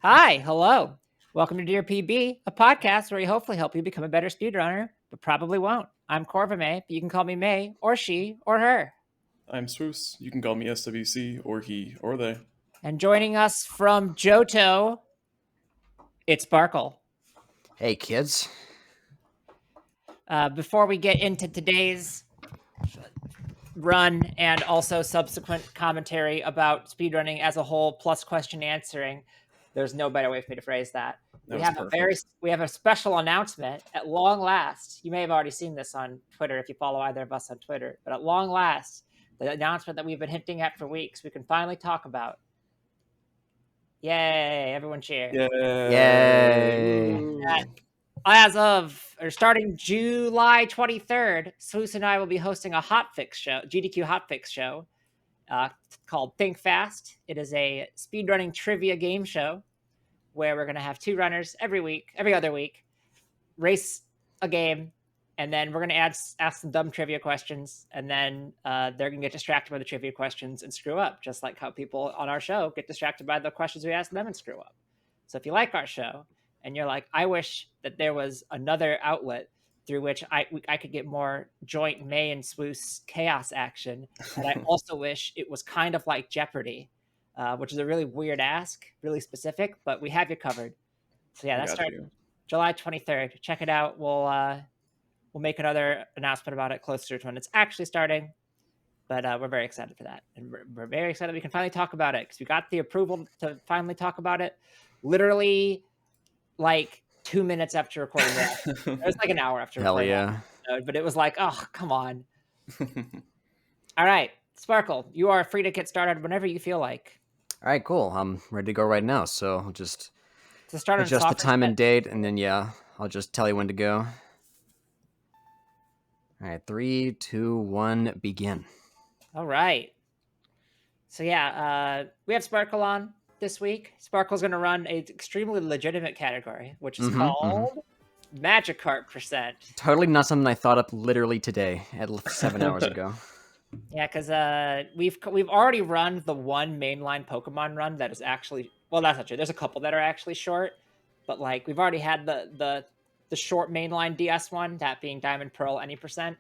Hi, hello. Welcome to Dear PB, a podcast where we hopefully help you become a better speedrunner, but probably won't. I'm Corvame, but you can call me May, or she, or her. I'm Swoos. You can call me SWC, or he, or they. And joining us from Johto, it's Sparkle. Hey, kids. Before we get into today's run and also subsequent commentary about speedrunning as a whole, plus question answering, there's no better way for me to phrase that. We have a special announcement at long last. You may have already seen this on Twitter if you follow either of us on Twitter, but at long last, the announcement that we've been hinting at for weeks, we can finally talk about. Yay! Everyone cheer! Yay! Starting July 23rd, Swoos and I will be hosting a hotfix show, GDQ hotfix show, called Think Fast. It is a speedrunning trivia game show where we're going to have two runners every other week, race a game, and then we're going to ask some dumb trivia questions, and then they're going to get distracted by the trivia questions and screw up, just like how people on our show get distracted by the questions we ask them and screw up. So if you like our show, and you're like, I wish that there was another outlet through which I could get more joint May and Swoos chaos action, and I also wish it was kind of like Jeopardy! Which is a really weird ask, really specific, but we have you covered. So yeah, that starts July 23rd. Check it out. We'll make another announcement about it closer to when it's actually starting. But we're very excited for that. And we're very excited we can finally talk about it because we got the approval to finally talk about it literally like 2 minutes after recording that. It was like an hour after recording yeah. that. But it was like, oh, come on. All right, Sparkle, you are free to get started whenever you feel like. All right, cool. I'm ready to go right now, so I'll just adjust the time and date, and then, I'll just tell you when to go. All right, 3, 2, 1, begin. All right. So, we have Sparkle on this week. Sparkle's going to run an extremely legitimate category, which is called Magikarp %. Totally not something I thought up literally today, at 7 hours ago. Yeah, because we've already run the one mainline Pokemon run that is actually, well, that's not true. There's a couple that are actually short, but like we've already had the short mainline DS one, that being Diamond Pearl any %.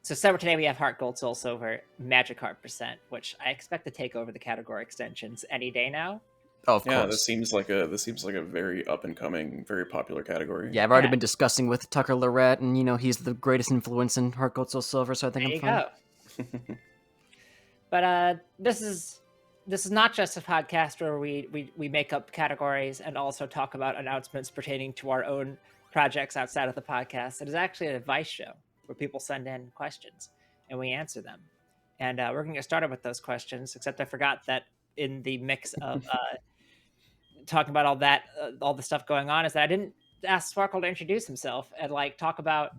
So today we have Heart Gold Soul Silver Magikarp %, which I expect to take over the category extensions any day now. Oh, of course. Yeah, this seems like a very up and coming, very popular category. Yeah, I've already been discussing with Tucker Lorette, and he's the greatest influence in Heart Gold Soul Silver, so I think I'm fine. Go. But this is not just a podcast where we make up categories and also talk about announcements pertaining to our own projects outside of the podcast. It is actually an advice show where people send in questions and we answer them. And we're going to get started with those questions, except I forgot that in the mix of talking about all the stuff going on, is that I didn't ask Sparkle to introduce himself and like talk about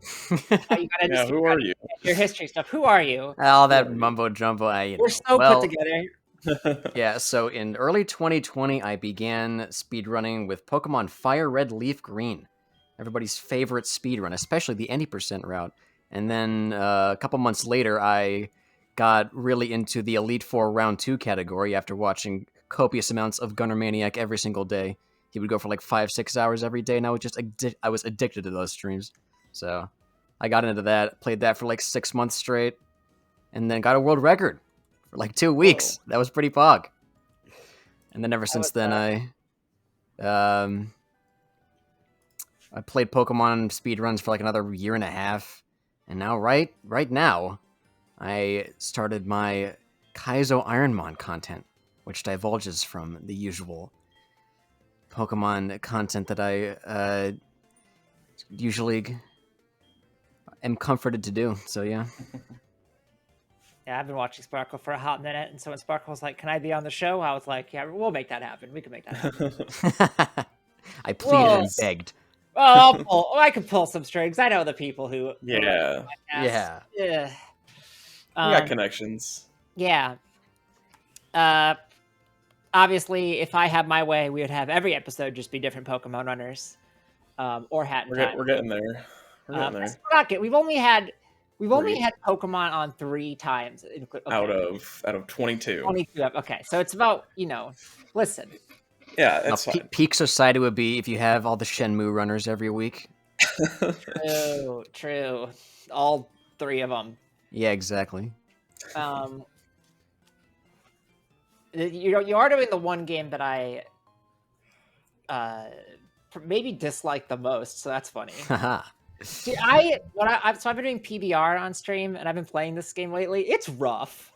how you gotta who are you? Your history stuff. Who are you? All that mumbo jumbo. We're so put together. Yeah, so in early 2020, I began speedrunning with Pokemon Fire Red Leaf Green, everybody's favorite speedrun, especially the 80% route. And then a couple months later, I got really into the Elite Four Round 2 category after watching copious amounts of Gunner Maniac every single day. He would go for like 5-6 hours every day, and I was addicted to those streams. So I got into that, played that for like 6 months straight, and then got a world record for like 2 weeks. That was pretty pog. And then ever since then, I played Pokemon speedruns for like another year and a half, and now right now, I started my Kaizo Ironmon content, which divulges from the usual Pokemon content that I usually am comforted to do. So yeah. Yeah, I've been watching Sparkle for a hot minute, and so when Sparkle was like, "Can I be on the show?" I was like, "Yeah, we'll make that happen. We can make that happen." I pleaded and begged. Oh, I can pull some strings. I know the people who. Yeah. Yeah. We got connections. Yeah. Obviously, if I had my way, we would have every episode just be different Pokemon runners, or Hat and Time. We're getting there. We've only had We've only Three. had Pokemon on 3 times. Okay. Out of 22. 22. Okay, so it's about, listen. Yeah, Now, it's fine. peak society would be if you have all the Shenmue runners every week. True. All 3 of them. Yeah, exactly. You are doing the one game that I maybe dislike the most, so that's funny. Haha. See, I've been doing PBR on stream, and I've been playing this game lately. It's rough.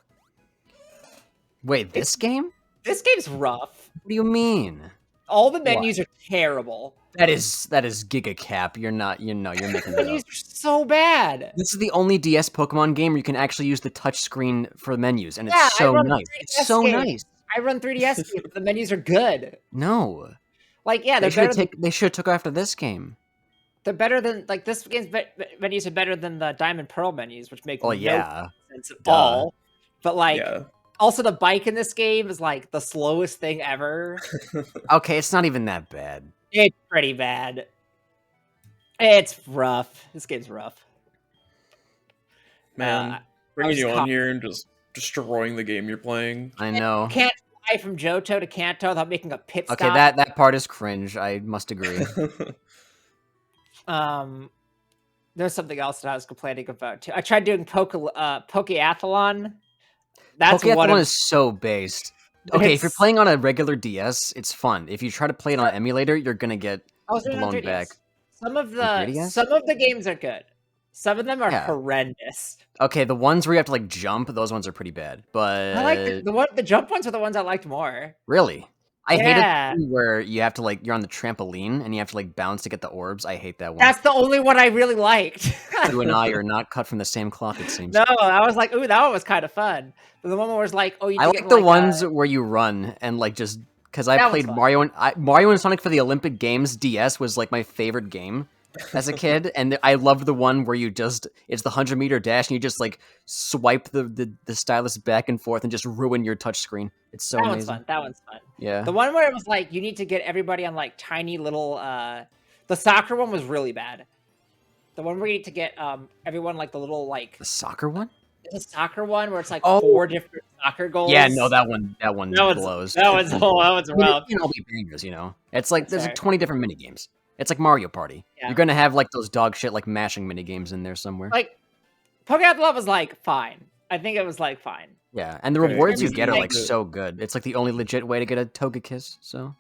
Wait, this game? This game's rough. What do you mean? All the menus are terrible. That is Giga Cap. You're making The that menus up. are so bad. This is the only DS Pokemon game where you can actually use the touchscreen for menus, and it's Yeah, so nice. It's so nice. I run 3DS games, but the menus are good. No. Like, yeah, They they're better. should have took after this game. They're better than, like, this game's menus are better than the Diamond Pearl menus, which make no sense at all. But, like, Yeah. also the bike in this game is, like, the slowest thing ever. Okay, it's not even that bad. It's pretty bad. It's rough. This game's rough. Man, bringing you on here and just destroying the game you're playing. I know. You can't fly from Johto to Kanto without making a pit stop. Okay, that part is cringe. I must agree. There's something else that I was complaining about too. I tried doing Pokeathlon. That's Pokeathlon is so based. Okay, if you're It's- playing on a regular DS, it's fun. If you try to play it on an emulator, you're gonna get I was doing it on blown 3DS. back. Some of 3DS? the games are good. Some of them are Yeah. horrendous. Okay, the ones where you have to like jump, those ones are pretty bad. But I like the jump ones are the ones I liked more. really, I hated Yeah. the one where you have to like you're on the trampoline and you have to like bounce to get the orbs. I hate that one. That's the only one I really liked. You and I are not cut from the same cloth. It seems. No, I was like, ooh, that one was kind of fun. But the one where was like, oh, you. I do like get, the like, ones where you run and like just because I That one's played fun. Mario and Sonic for the Olympic Games. DS was like my favorite game as a kid, and I loved the one where it's the 100-meter dash and you just like swipe the stylus back and forth and just ruin your touch screen. It's so that amazing. one's fun. That one's fun. Yeah. The one where it was like you need to get everybody on like tiny little. The soccer one was really bad. The one where you need to get everyone like the little like The soccer one? the soccer one where it's like Oh. 4 different soccer goals. Yeah, no, that one that blows. one's that one's I mean, rough. it can all be bangers, you know. It's like there's Sorry. like 20 different mini games. It's like Mario Party. Yeah. You're gonna have like those dog shit like mashing mini games in there somewhere. Like Pokeathlon was like fine. I think it was like fine. Yeah, and the Okay, rewards it you was get are like like the- so good. It's like the only legit way to get a Togekiss. So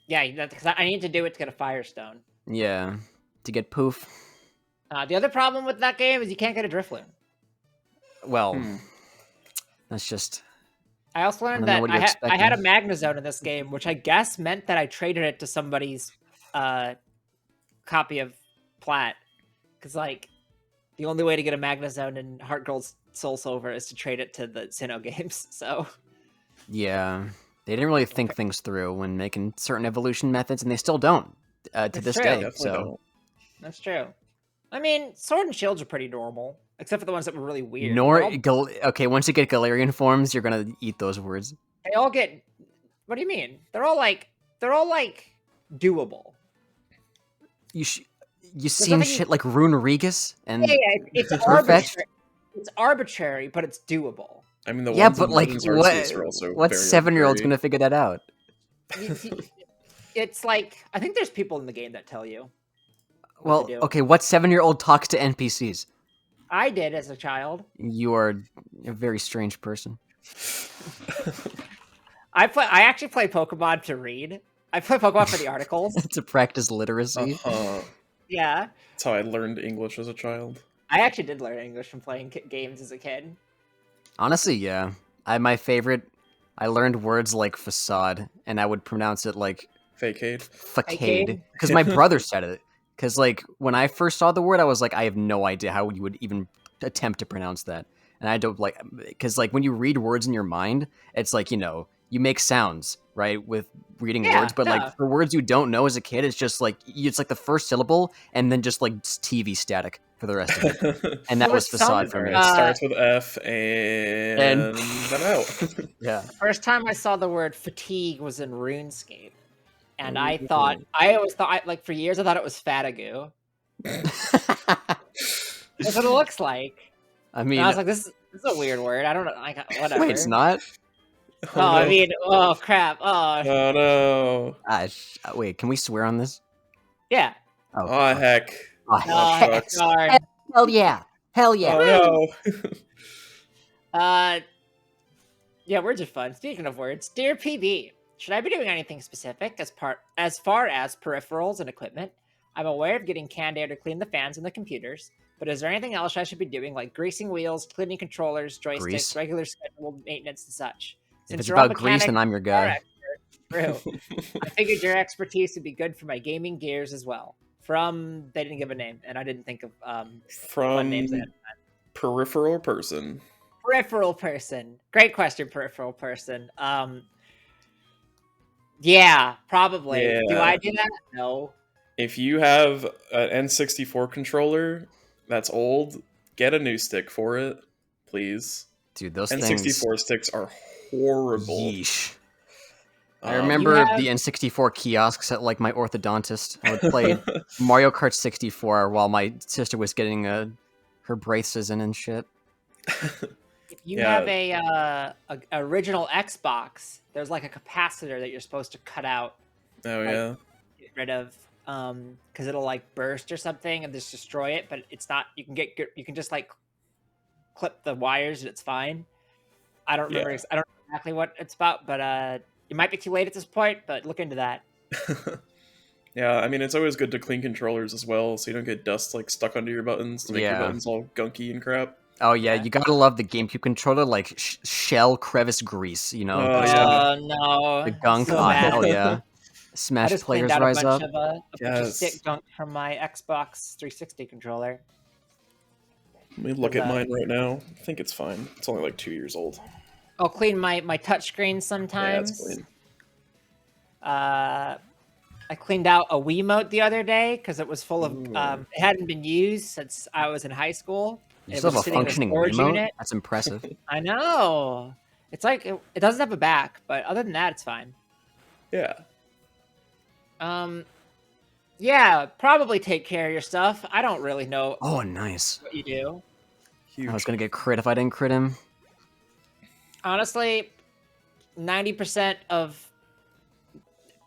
Yeah, because I need to do it to get a Firestone. yeah, to get poof. The other problem with that game is you can't get a Drifloon. Well, Hmm. that's just I also learned I don't know that what you're I had a expecting. Magnezone in this game, which I guess meant that I traded it to somebody's copy of Plat. Because, like, the only way to get a Magnezone in Heart Gold Soul Silver is to trade it to the Sinnoh games. So, yeah. They didn't really think things through when making certain evolution methods, and they still don't to It's this true. day. Definitely So don't. that's true. I mean, Sword and Shields are pretty normal, except for the ones that were really weird. okay, once you get Galarian forms, you're gonna eat those words. They all get. What do you mean? They're all like doable. You seen something- shit like Rune Regus and Yeah, it's Farfetch'd? arbitrary. It's arbitrary, but it's doable. I mean, the yeah, ones but in like Legends Arceus are also what very 7-year-old's arbitrary. gonna figure that out? It's like I think there's people in the game that tell you. Well, do. okay, what 7-year-old talks to NPCs? I did as a child. You are a very strange person. I actually play Pokemon to read. I play Pokemon for the articles. To practice literacy. Yeah, That's how I learned English as a child. I actually did learn English from playing games as a kid. Honestly, yeah. I learned words like facade, and I would pronounce it like Fakeade. facade because my brother said it. Because like when I first saw the word, I was like, I have no idea how you would even attempt to pronounce that. And I don't like because like when you read words in your mind, it's like you make sounds right with reading Yeah, words, but yeah. like for words you don't know as a kid, it's just like it's like the first syllable and then just like TV static for the rest of it. And that There was was facade some- for me. It starts with F and then out. Yeah. The first time I saw the word fatigue was in RuneScape, and I always thought, like for years, I thought it was Fatigu. That's what it looks like. I And mean, I was like, this is a weird word. I don't know. Like, whatever. wait, it's not. Oh, no. I mean, oh crap. Oh, Oh no. Wait, can we swear on this? yeah. Oh, Oh fuck. heck. Oh, Oh, shucks. darn. hell yeah! Hell yeah! Oh no. Yeah, words are fun. Speaking of words, dear PB, should I be doing anything specific as far as peripherals and equipment? I'm aware of getting canned air to clean the fans and the computers, but is there anything else I should be doing, like greasing wheels, cleaning controllers, joysticks, Grease? regular scheduled maintenance, and such? If Since it's you're all about grease, mechanics then I'm your and car guy. experts, true. I figured your expertise would be good for my gaming gears as well. From they didn't give a name, and I didn't think of fun From names. peripheral person. Peripheral person. Great question, peripheral person. Yeah, probably. Yeah. Do I do that? No. If you have an N64 controller that's old, get a new stick for it, please. Dude, those N64 things. sticks are horrible. Yeesh. I Um, remember You have- the N64 kiosks at like my orthodontist. I would play Mario Kart 64 while my sister was getting her braces in and shit. If you Yeah. have a original Xbox, there's like a capacitor that you're supposed to cut out, oh like- yeah. get rid of, because it'll like burst or something and just destroy it. But it's not. You can just like clip the wires and it's fine. I don't remember. Yeah. I don't know exactly what it's about, but it might be too late at this point. But look into that. Yeah, I mean it's always good to clean controllers as well, so you don't get dust like stuck under your buttons to make your Yeah. buttons all gunky and crap. Oh yeah, Yeah. you gotta love the GameCube controller, like shell crevice grease. You know, Oh, those, yeah. No, the gunk. so Oh bad. hell yeah! I Smash just players cleaned out a rise bunch up. of a bunch of Yes. stick gunk from my Xbox 360 controller. Let me look at Uh, mine right now. I think it's fine. It's only like 2 years old. I'll clean my touchscreen Yeah, sometimes. it's clean. I cleaned out a Wiimote the other day because it was full of Ooh. it hadn't been used since I was in high school. You It still was have a sitting in a functioning storage remote. unit. That's impressive. I know. It's like it doesn't have a back, but other than that, it's fine. Yeah. Yeah, probably take care of your stuff. I don't really know Oh, nice. what you do. Huge. I was gonna get crit if I didn't crit him. Honestly, 90% of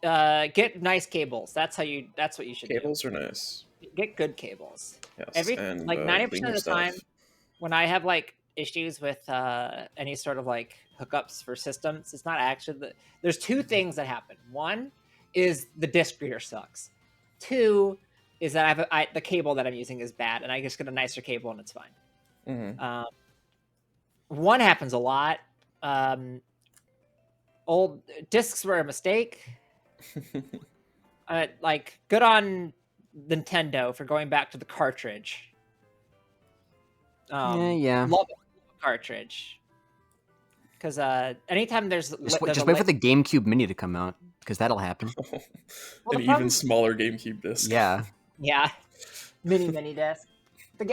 get nice cables. That's what you should Cables are nice. do. Get good cables. Yes. and, Like 90% clean of your the stuff. time when I have like issues with any sort of like hookups for systems, it's not actually there's two things that happen. One is the disc reader sucks. Two is that the cable that I'm using is bad, and I just get a nicer cable and it's fine. Mhm. One happens a lot. Old discs were a mistake. Like good on Nintendo for going back to the cartridge. Yeah. Love the cartridge. Because anytime there's Just there's a wait for the GameCube Mini to come out, because that'll happen. Well, An the even problem- smaller GameCube disc. Yeah. Yeah, mini disc.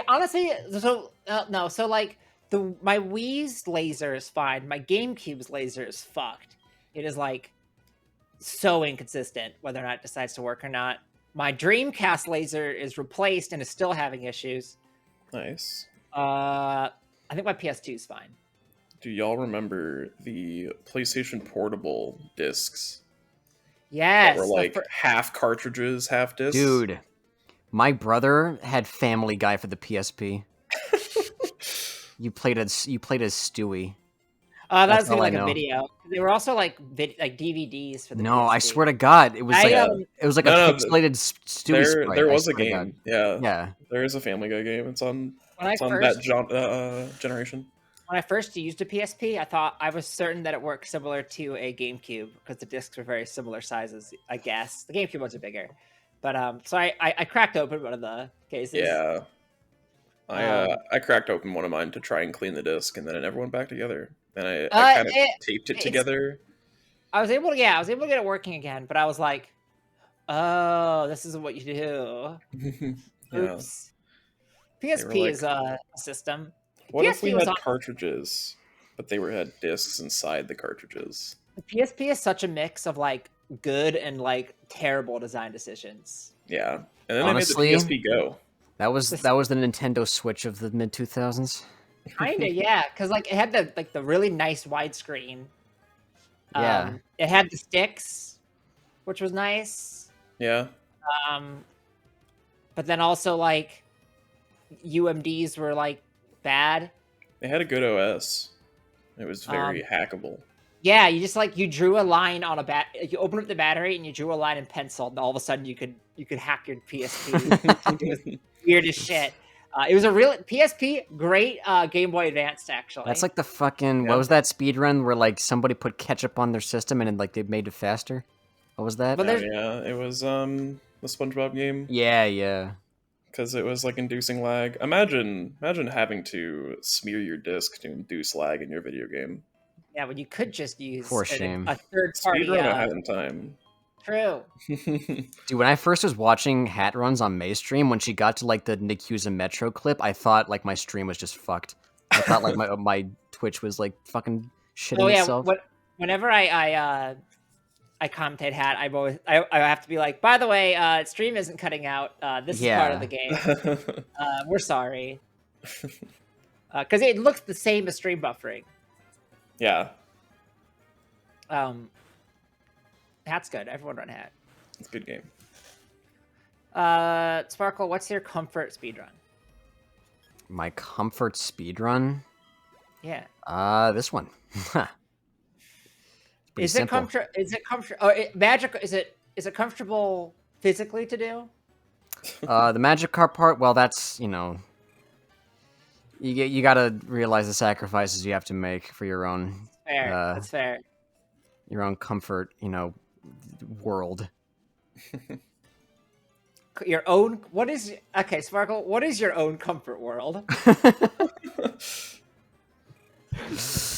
Honestly, so no, so like my Wii's laser is fine. My GameCube's laser is fucked. It is like so inconsistent whether or not it decides to work or not. My Dreamcast laser is replaced and is still having issues. Nice. I think my PS2 is fine. Do y'all remember the PlayStation Portable discs? Yes, That were like half cartridges, half discs? Dude, my brother had Family Guy for the PSP. You played as Stewie. that That's was gonna all be I like a know. video. They were also like DVDs for the No, I PSP. swear to God, it was like Yeah. it was like No, a no, pixelated Stewie sprite. There I was a swear to God. game. Yeah. Yeah. There is a Family Guy game. It's on When I it's on first that generation. when I first used a PSP, I was certain that it worked similar to a GameCube because the discs were very similar sizes. I guess the GameCube was bigger, but so I cracked open one of the cases. Yeah. I cracked open one of mine to try and clean the disc, and then it never went back together. And I kind of taped it together. I was able to get it working again, but I was like, oh, this is what you do. Yeah. Oops. PSP like- is a system. What if we PSP was had on- cartridges, but they had discs inside the cartridges? The PSP is such a mix of like good and like terrible design decisions. Yeah. And then Honestly- they made the PSP Go. That was the Nintendo Switch of the mid 2000s. Kinda, yeah, because like it had the really nice widescreen. Yeah. It had the sticks, which was nice. Yeah. But then also like UMDs were like bad. They had a good OS. It was very hackable. Yeah, you just like you drew a line on you opened up the battery and you drew a line in pencil, and all of a sudden you could hack your PSP. It was weird as shit. It was a real PSP, great Game Boy Advance actually. That's like the fucking what was that speed run where like somebody put ketchup on their system and like they made it faster? What was that? Yeah, it was the SpongeBob game. Yeah. Because it was like inducing lag. Imagine having to smear your disc to induce lag in your video game. Yeah, when you could just use For shame. a third party. Speedrun ahead in time. True. Dude, when I first was watching Hat Runs on May's stream, when she got to like the Nick Hughes and Metro clip, I thought like my stream was just fucked. I thought like my Twitch was like fucking shitting itself. Whenever I commentate Hat, I have to be like, by the way, stream isn't cutting out. This is part of the game. We're sorry. Because it looks the same as stream buffering. Yeah. Hat's good. Everyone run Hat. It's a good game. Sparkle, what's your comfort speedrun? My comfort speedrun? Yeah. This one. Is it comfortable? Is it comfortable physically to do? The Magikarp part, well, that's, you know, you gotta realize the sacrifices you have to make for your own. Fair. That's fair. Your own comfort, you know, world. Your own. Sparkle. What is your own comfort world?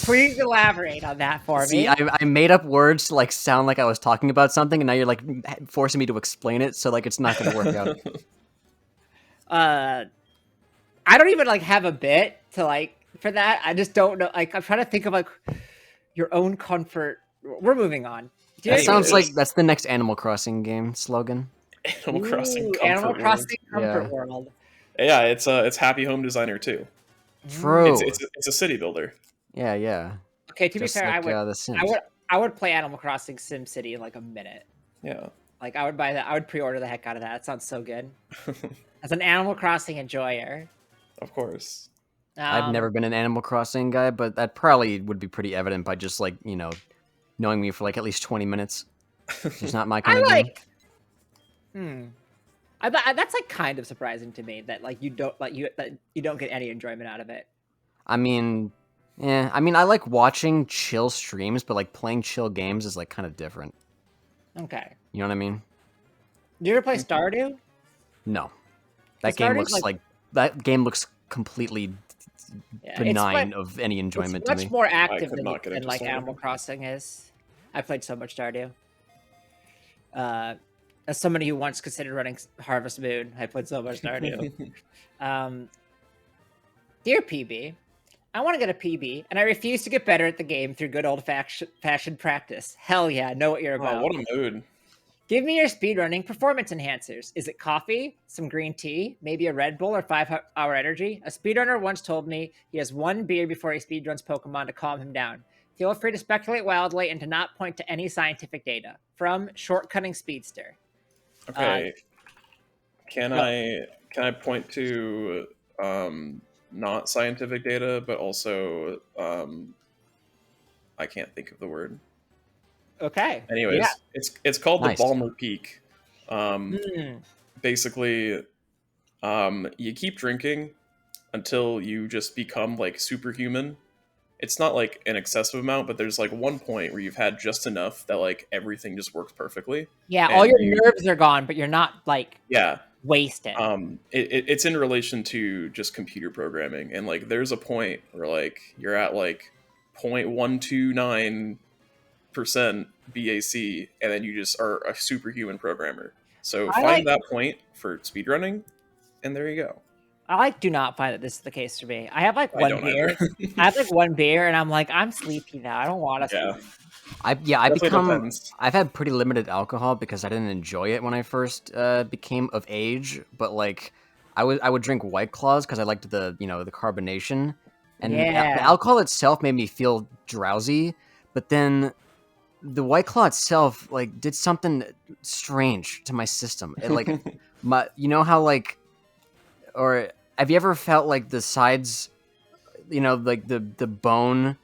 Please elaborate on that for me. See, I made up words to like sound like I was talking about something, and now you're like forcing me to explain it, so like it's not going to work out. I don't even like have a bit to like for that. I just don't know. Like I'm trying to think of like your own comfort. We're moving on. That sounds like that's the next Animal Crossing game slogan. Animal Crossing Comfort World. Yeah, it's Happy Home Designer too. True. It's a city builder. Yeah. Okay, to be fair, like, I would play Animal Crossing Sim City in like a minute. Yeah. Like I would buy that. I would pre-order the heck out of that. It sounds so good. As an Animal Crossing enjoyer. Of course. I've never been an Animal Crossing guy, but that probably would be pretty evident by just like, you know, knowing me for like at least 20 minutes. It's not my kind of game. That's like kind of surprising to me that like you don't get any enjoyment out of it. I mean, I like watching chill streams, but like playing chill games is like kind of different. Okay. You know what I mean? You ever play Stardew? No. That game looks like that game looks completely benign of any enjoyment to me. It's much more active than like Animal Crossing is. I played so much Stardew. As somebody who once considered running Harvest Moon, I played so much Stardew. Dear PB, I want to get a PB, and I refuse to get better at the game through good old-fashioned practice. Hell yeah, know what you're about. Oh, what a mood. Give me your speedrunning performance enhancers. Is it coffee, some green tea, maybe a Red Bull or 5-hour energy? A speedrunner once told me he has one beer before he speedruns Pokemon to calm him down. Feel free to speculate wildly and to not point to any scientific data. From Shortcutting Speedster. Okay. Can I point to not scientific data, but also I can't think of the word. Okay. Anyways, it's called Nice. the Balmer Peak. Basically, you keep drinking until you just become like superhuman. It's not like an excessive amount, but there's like one point where you've had just enough that like everything just works perfectly. Yeah, all your nerves are gone, but you're not like wasted. It's in relation to just computer programming, and like there's a point where like you're at like 0.129% BAC, and then you just are a superhuman programmer. So find that point for speedrunning, and there you go. I do not find that this is the case for me. I have like one beer. I have like one beer, and I'm like, I'm sleepy now. I don't want to sleep. I've had pretty limited alcohol because I didn't enjoy it when I first became of age. But like, I would drink White Claws because I liked the the carbonation, and the Yeah. alcohol itself made me feel drowsy. But then the White Claw itself like did something strange to my system. It like how like, or have you ever felt like the sides, like the bone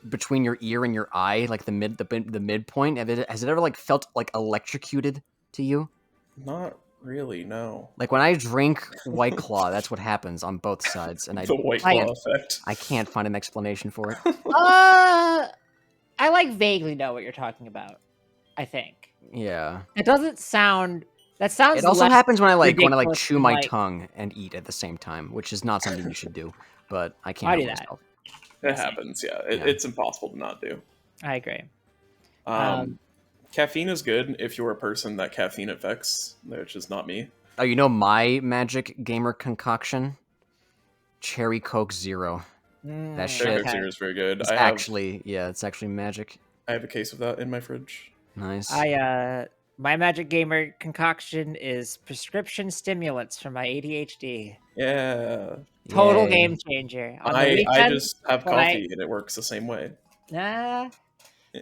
between your ear and your eye, like the midpoint? Has it ever like felt like electrocuted to you? Not really, no. Like when I drink White Claw, that's what happens on both sides, and The White Like- Claw effect. I can't find an explanation for it. I like vaguely know what you're talking about. I think Yeah. it doesn't sound. That sounds. It also less happens when I ridiculous chew than, my like- tongue and eat at the same time, which is not something you should do. But I can't I help do that. myself. It happens, yeah. It's impossible to not do. I agree. Caffeine is good if you're a person that caffeine affects, which is not me. Oh, you know my magic gamer concoction? Cherry Coke Zero. That shit Cherry Coke Zero is very good. It's actually magic. I have a case of that in my fridge. Nice. My magic gamer concoction is prescription stimulants for my ADHD. Yeah. Total Yay. game changer. On the I weekends, just have when coffee and it works the same way. Nah,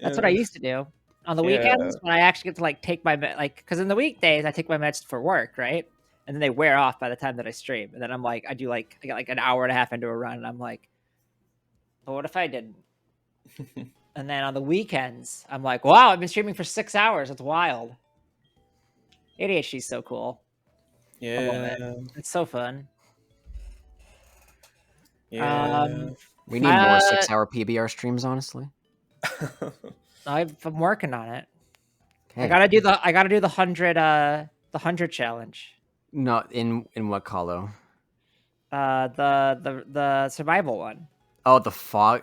that's what I used to do. On the weekends, when I actually get to like take my because in the weekdays I take my meds for work, right? And then they wear off by the time that I stream. And then I'm like, I get like an hour and a half into a run, and I'm like, but what if I didn't? And then on the weekends, I'm like, wow, I've been streaming for 6 hours. It's wild. ADHD is so cool. Yeah. It's so fun. Yeah. We need more 6-hour PBR streams, honestly. I'm working on it. Hey. I gotta do the 100 challenge. No, in what colo? The survival one. Oh, the fog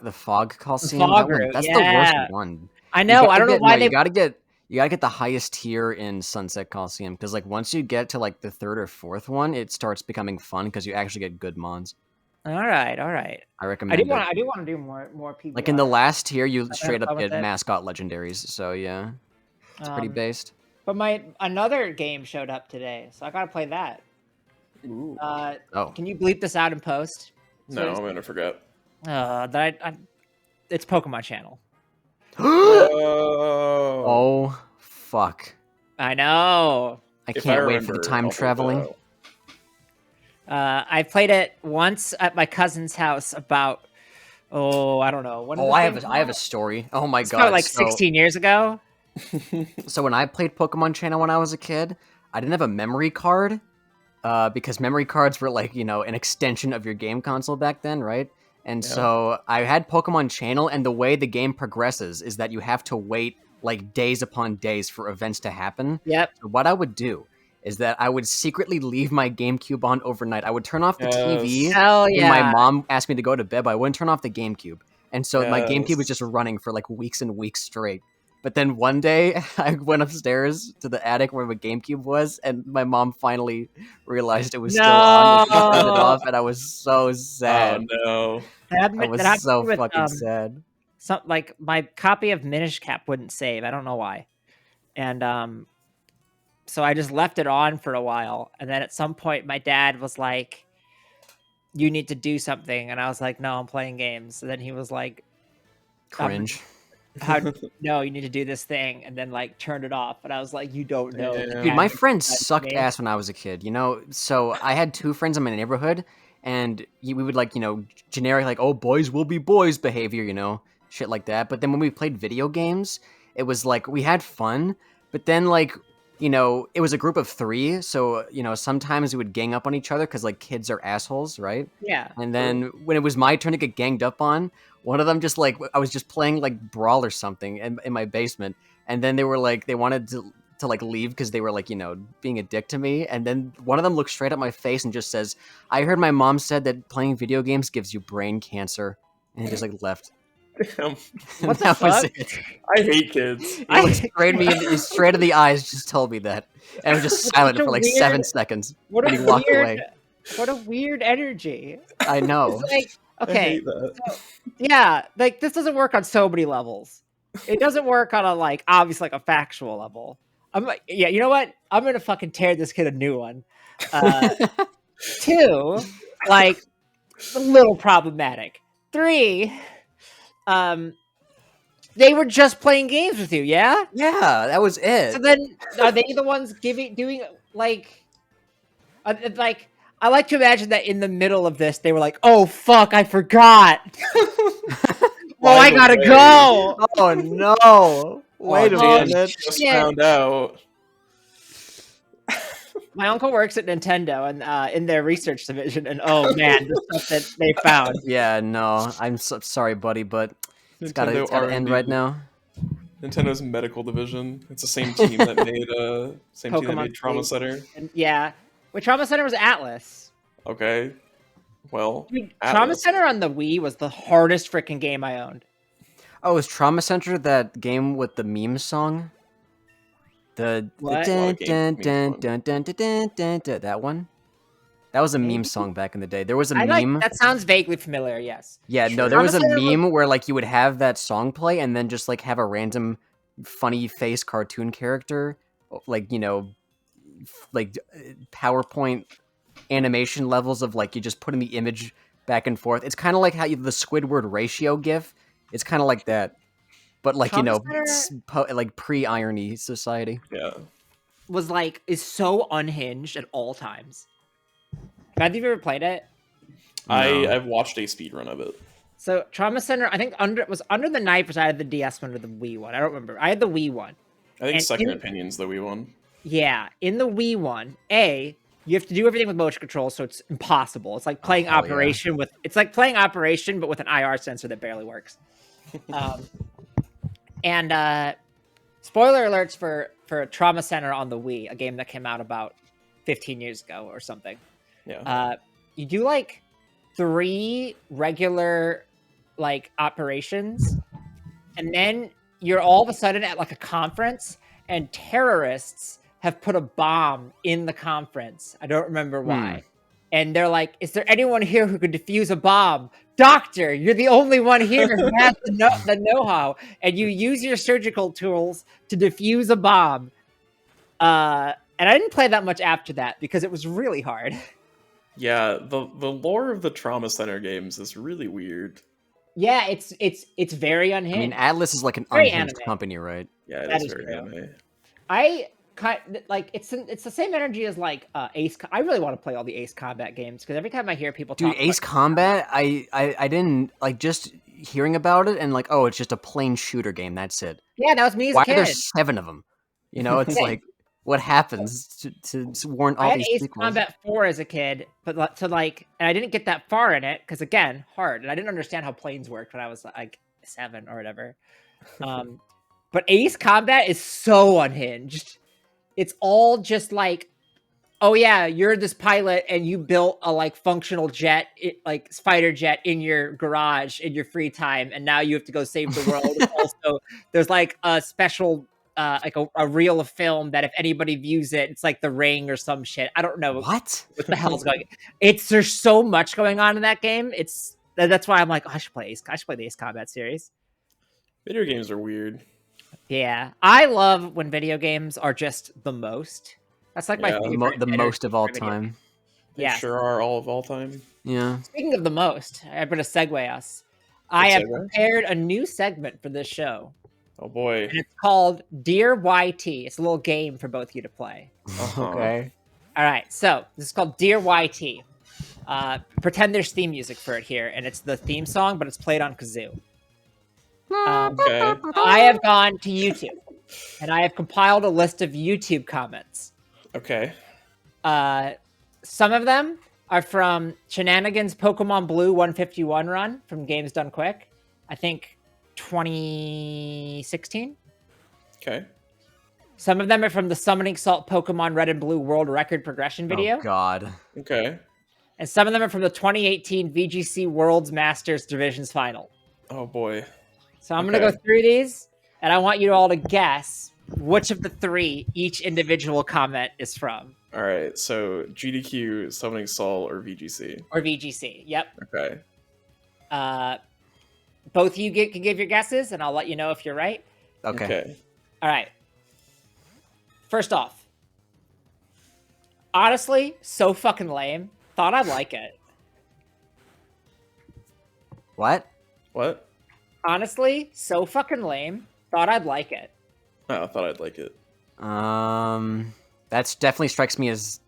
Coliseum. fog route, That's yeah. the worst one. I know. I don't know why you gotta get the highest tier in Sunset Coliseum, because like once you get to like the third or fourth one, it starts becoming fun because you actually get good mods. All right. I recommend. I do want to do more people. Like in the last tier, you had straight up fun with get it. mascot legendaries. So yeah, it's pretty based. But another game showed up today, so I gotta play that. Ooh. Can you bleep this out in post? No, I'm gonna forget. It's Pokemon Channel. Oh fuck! I know. I can't wait for the time traveling. I played it once at my cousin's house about I don't know. I have a story. Oh my god! Probably like 16 years ago. So when I played Pokemon Channel when I was a kid, I didn't have a memory card because memory cards were like an extension of your game console back then, right? And so I had Pokemon Channel, and the way the game progresses is that you have to wait like days upon days for events to happen. Yep. So what I would do is that I would secretly leave my GameCube on overnight. I would turn off the TV. Hell when yeah. my mom asked me to go to bed, but I wouldn't turn off the GameCube. And so my GameCube was Yes. just running for like weeks and weeks straight. But then one day I went upstairs to the attic where my GameCube was, and my mom finally realized it was still on. And she turned it off, and I was so sad. Oh no. I was so fucking sad. Like my copy of Minish Cap wouldn't save. I don't know why. And so I just left it on for a while, and then at some point my dad was like, "You need to do something," and I was like, "No, I'm playing games." And then he was like, Cringe. No, you need to do this thing, and then like turned it off. And I was like, "You don't know." Yeah. Dude, my friends sucked ass when I was a kid, So I had two friends in my neighborhood, and we would like, generic like, oh, boys will be boys behavior, shit like that. But then when we played video games, it was like we had fun, but then like, it was a group of 3, so sometimes we would gang up on each other because like kids are assholes, right? Yeah. And then when it was my turn to get ganged up on, one of them just like, I was just playing like Brawl or something in my basement, and then they were like, they wanted to like leave because they were like, being a dick to me, and then one of them looked straight at my face and just says, "I heard my mom said that playing video games gives you brain cancer," and he just like left. Damn. What the That was fuck? it. I hate kids. He looked straight in the eyes, just told me that, and I was just silent such a for like weird- 7 seconds. What and a he walked weird, away. what a weird energy. I know. It's like, I okay, hate that. yeah, like this doesn't work on so many levels. It doesn't work on a like obviously like a factual level. I'm like, yeah, you know what? I'm gonna fucking tear this kid a new one. 2, like a little problematic. 3, they were just playing games with you, yeah? Yeah, that was it. So then, are they the ones doing like, like? I like to imagine that in the middle of this, they were like, "Oh fuck, I forgot. By I the gotta way- go." Oh no! Wait a Dan minute. just shit. found out. My uncle works at Nintendo and in their research division, and oh man, the stuff that they found. Yeah, no, I'm sorry, buddy, but it's gotta end R&D. right now. Nintendo's medical division. It's the same team that made Trauma Sleep. Center. And yeah, well, Trauma Center was Atlas. Okay. Well, Dude, Trauma Center on the Wii was the hardest freaking game I owned. Oh, is Trauma Center that game with the meme song? The What? dun, dun, dun, dun, dun, dun, dun, dun, dun, that one? That was a meme song back in the day. There was a meme. That sounds vaguely familiar, yes. Yeah, Sure. no, there was a Trauma Center meme where like you would have that song play and then just like have a random funny face cartoon character, like, you know, like PowerPoint animation levels of like you just putting the image back and forth. It's kind of like how the Squidward ratio gif. It's kind of like that, but like, you Trauma know, Center like pre-irony society. Yeah. is so unhinged at all times. Have you ever played it? No. I've watched a speedrun of it. So Trauma Center, I think was under the knife, or I had the DS one or the Wii one. I don't remember. I had the Wii one. I think And Second Opinion's the Wii one. Yeah, in the Wii one, you have to do everything with motion control, so it's impossible. It's like playing hell yeah. Operation it's like playing Operation, but with an IR sensor that barely works. And spoiler alerts for Trauma Center on the Wii, a game that came out about 15 years ago or something. Yeah. You do like 3 regular like operations, and then you're all of a sudden at like a conference, and terrorists have put a bomb in the conference. I don't remember why. And they're like, "Is there anyone here who could defuse a bomb? Doctor, you're the only one here who has the know-how." And you use your surgical tools to defuse a bomb. And I didn't play that much after that because it was really hard. Yeah, the lore of the Trauma Center games is really weird. Yeah, it's very unhinged. I mean, Atlas is like an Very unhinged anime. company, right? Yeah, That it is is very true. anime. I like it's the same energy as like Ace. I really want to play all the Ace Combat games because every time I hear people Dude, talk Ace about Combat, I didn't like just hearing about it and like, oh, it's just a plain shooter game. That's it. yeah, that was me as Why a kid. are there 7 of them? You know, it's Okay. like what happens to warrant I all had these Ace sequels? Combat 4 as a kid, but and I didn't get that far in it because again, hard, and I didn't understand how planes worked when I was like 7 or whatever. But Ace Combat is so unhinged. It's all just like, oh yeah, you're this pilot and you built a like functional jet, like fighter jet in your garage in your free time, and now you have to go save the world. Also, there's like a special, like a reel of film that if anybody views it, it's like The Ring or some shit. I don't know What? the hell's going. There's so much going on in that game. That's why I'm like, oh, I should play the Ace Combat series. Video games are weird. Yeah, I love when video games are just the most. That's like my Yeah, favorite. The most of all video time. game. They Yeah. sure are all of all time. Yeah. Speaking of the most, I better segue us. I have prepared a new segment for this show, Oh boy. and it's called Dear YT. It's a little game for both of you to play. Okay. All right, so this is called Dear YT. Pretend there's theme music for it here, and it's the theme song, but it's played on kazoo. Okay. I have gone to YouTube, and I have compiled a list of YouTube comments. Okay. Some of them are from Shenanigans Pokemon Blue 151 run from Games Done Quick. I think 2016. Okay. Some of them are from the Summoning Salt Pokemon Red and Blue World Record Progression video. Oh God. Okay. And some of them are from the 2018 VGC Worlds Masters Divisions Final. Oh boy. So I'm going to go through these, and I want you all to guess which of the 3 each individual comment is from. All right. So GDQ, Summoning Sol, or VGC? Or VGC, yep. Okay. Both of you can give your guesses, and I'll let you know if you're right. Okay. All right. First off, honestly, so fucking lame. Thought I'd like it. What? What? Honestly, so fucking lame. Thought I'd like it. Oh, I thought I'd like it. That's definitely strikes me as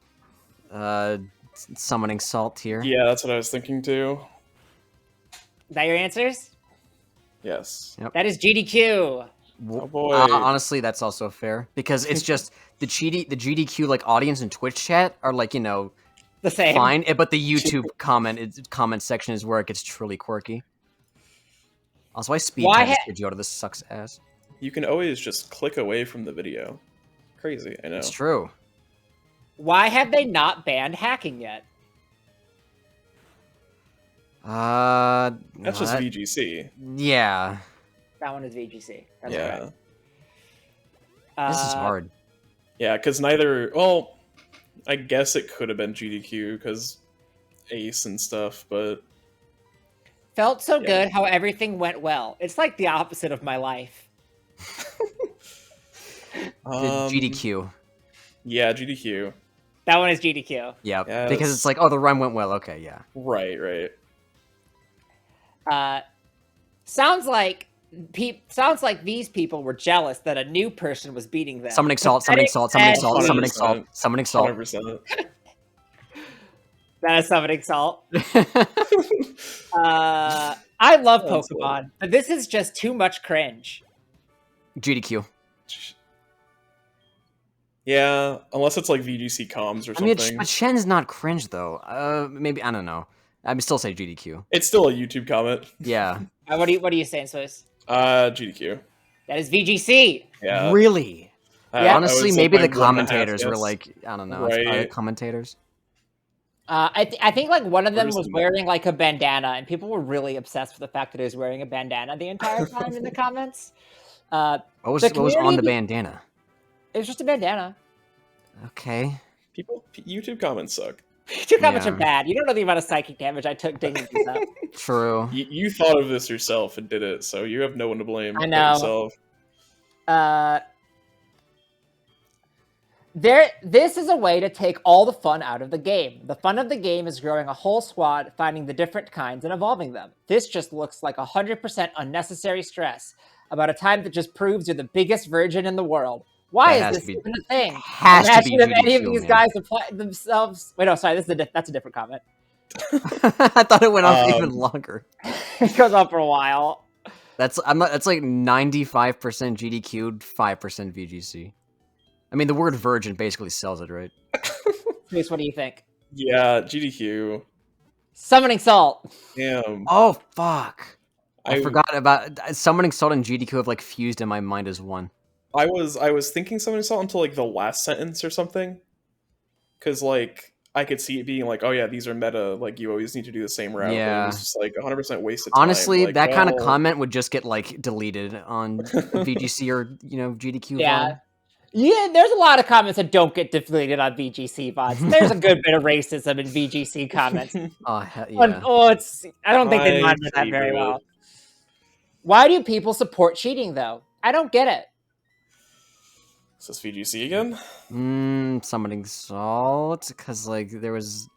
summoning salt here. Yeah, that's what I was thinking too. Is that your answers? Yes. Yep. That is GDQ. Oh boy. Honestly, that's also fair because it's just the GDQ like audience and Twitch chat are like, you know, The same. fine, but the YouTube comment section is where it gets truly quirky. Also, I speed test for Joda. This sucks ass. You can always just click away from the video. Crazy, I know. It's true. Why have they not banned hacking yet? That's just VGC. Yeah. That one is VGC. That's Yeah. right. This is hard. Yeah, because neither. Well, I guess it could have been GDQ because Ace and stuff, but Felt so good how everything went well. It's like the opposite of my life. GDQ. Yeah, GDQ. That one is GDQ. Yeah, Yes. because it's like, oh, the run went well. Okay, yeah. Right. Sounds like these people were jealous that a new person was beating them. Summoning salt, summoning salt, summoning salt, summoning 100%. salt, summoning salt. 100%. That is summoning salt. I love That's Pokemon, but this is just too much cringe. GDQ. Yeah, unless it's like VGC comms or I mean, something. but Shen's not cringe though. Maybe I don't know. I would still say GDQ. It's still a YouTube comment. Yeah. What are you saying, Swiss? GDQ. That is VGC. Yeah. Really? Yeah. Honestly, I maybe would the say like 1.5 commentators were yes. like, I don't know, Right. commentators. I think like one of them Where's was the- wearing like a bandana, and people were really obsessed with the fact that he was wearing a bandana the entire time in the comments. What was The on the community- bandana? It was just a bandana. Okay. YouTube comments suck. Two comments Yeah. are bad. You don't know the amount of psychic damage I took digging these up. True. You thought of this yourself and did it, so you have no one to blame. I but know. Yourself. This is a way to take all the fun out of the game. The fun of the game is growing a whole squad, finding the different kinds, and evolving them. This just looks like 100% unnecessary stress about a time that just proves you're the biggest virgin in the world. Why That has is to this be- even a thing? Has to be Imagine if any of GDQ, these man. guys apply themselves. Wait, no, sorry. That's a different comment. I thought it went on even longer. It goes on for a while. That's like 95% GDQ, 5% VGC. I mean, the word virgin basically sells it, right? Chris, what do you think? Yeah, GDQ. Summoning Salt. Damn. Oh fuck! I forgot about summoning salt and GDQ have like fused in my mind as one. I was thinking Summoning Salt until like the last sentence or something, because like I could see it being like, oh yeah, these are meta. Like you always need to do the same route. Yeah. But it was just like 100% waste of time. Honestly, like, that kind of well, comment would just get like deleted on VGC or GDQ. Yeah. VOD. Yeah, there's a lot of comments that don't get deleted on VGC bots. There's a good bit of racism in VGC comments. Oh hell yeah! I don't think they I monitor that very hate well. it. Why do people support cheating though? I don't get it. Is this VGC again? Summoning salt because like there was.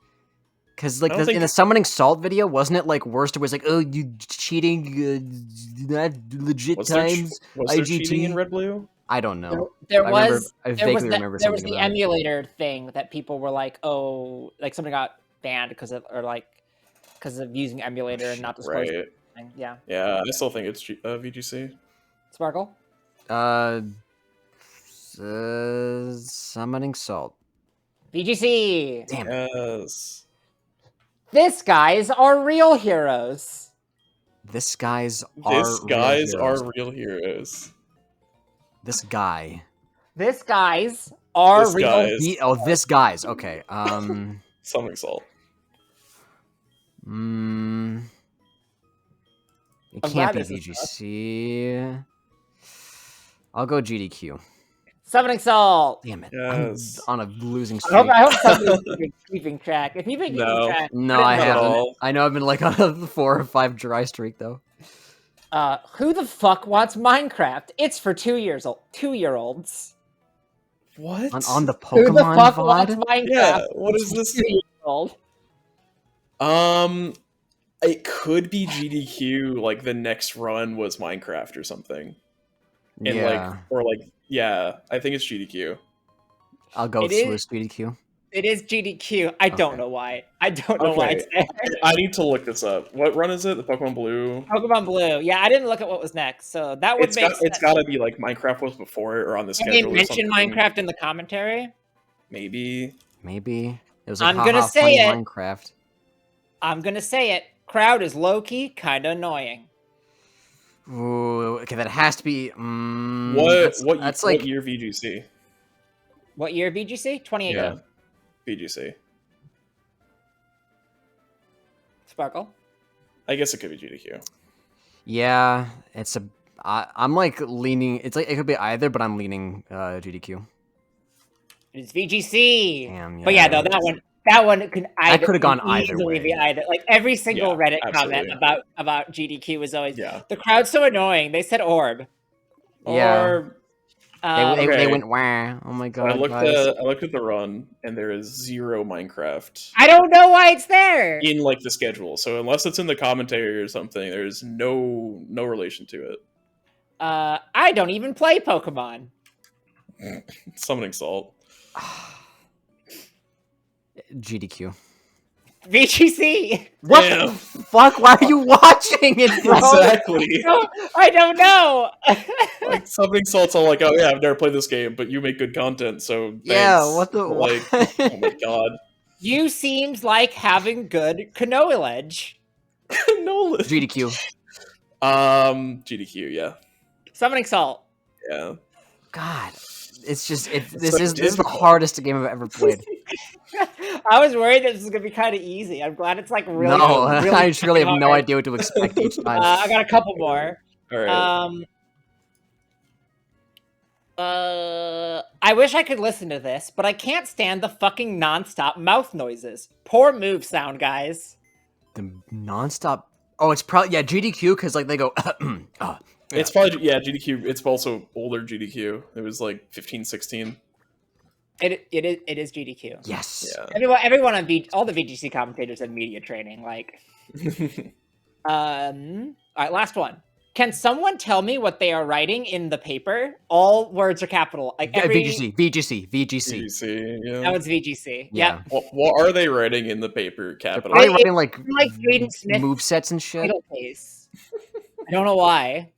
Because I don't in think- the summoning salt video, wasn't it like worst? It was like, oh, you cheating, not legit Was times. there IGT? cheating in Red Blue? I don't know. There I was vaguely remember there was something the about it. emulator thing that people were like, oh, like something got banned because of using emulator and not disclosing. Right. Anything. Yeah, Yeah, I still think it's VGC. Sparkle. Summoning salt. VGC. Damn it. Yes. This guys are real heroes. This guy's are This guys real heroes. are real heroes. This guy. This guys are This real. guys. This guy's okay. Summoning Salt. It I'm can't glad be this is VGC. I'll go GDQ. Summoning Salt. Damn it! Yes. I'm on a losing I streak. hope somebody's keeping track. If you've been keeping No. track, No, put it I in the- Not at haven't. all. I know I've been like on a 4 or 5 dry streak though. Who the fuck wants Minecraft? It's for 2-year-olds. What? On the Who the Pokemon fuck VOD. wants Minecraft? Yeah, what is this? 2-year-old. It could be GDQ. Like the next run was Minecraft or something, and Yeah, yeah, I think it's GDQ. I'll go It is. with SpeedyQ. It is GDQ. I don't Okay. know why. I don't know why Okay, it's there. I need to look this up. What run is it? The Pokemon Blue. Pokemon Blue. Yeah, I didn't look at what was next, so that would It's make got sense. it's got to be like Minecraft was before it or on the Have they schedule or mentioned something. Minecraft in the commentary? Maybe. Maybe it was like, I'm gonna haha, say funny it. Minecraft. I'm gonna say it. Crowd is low key, kind of annoying. Ooh, okay, that has to be. That's like what year VGC? What year VGC? 2018. Yeah, VGC. Sparkle. I guess it could be GDQ. yeah. I'm like leaning. It's like it could be either, but I'm leaning GDQ. It's VGC. Damn, But yeah, yeah. though that one could either could have gone either easily way. be either. Like every single Yeah, Reddit absolutely. comment about GDQ was always Yeah. the crowd's so annoying. They said orb. Yeah. Orb. They Okay. went wah. Oh my god, I looked guys. at the run, and there is 0 Minecraft I don't know why it's there. in like the schedule. So unless it's in the commentary or something, there's no relation to it. I don't even play Pokemon. Summoning Salt. GDQ. VGC. What Damn. the fuck? Why are you watching it, bro? Exactly. No, I don't know. Like Summoning Salt's all like, oh yeah, I've never played this game, but you make good content, so thanks. Yeah, what the like? Oh my god. You seems like having good knowledge. Nolan. GDQ. GDQ, yeah. Summoning Salt. Yeah. God, it's just this so is the difficult. hardest game I've ever played. I was worried that this was gonna be kind of easy. I'm glad it's like really. No, really I truly have no hard. idea what to expect each time. I got a couple more. All right. I wish I could listen to this, but I can't stand the fucking nonstop mouth noises. Poor move sound, guys. The nonstop. Oh, it's probably GDQ because like they go. It's probably GDQ. It's also older GDQ. It was like 15, 16. It is GDQ. Yes. Yeah. Everyone on all the VGC commentators had media training. Like, all right, last one. Can someone tell me what they are writing in the paper? All words are capital. Like VGC. VGC, yeah. That was VGC. Yeah. Yep. What are they writing in the paper? Capital. Probably writing like Jaden Smith move sets and shit. title case. I don't know why.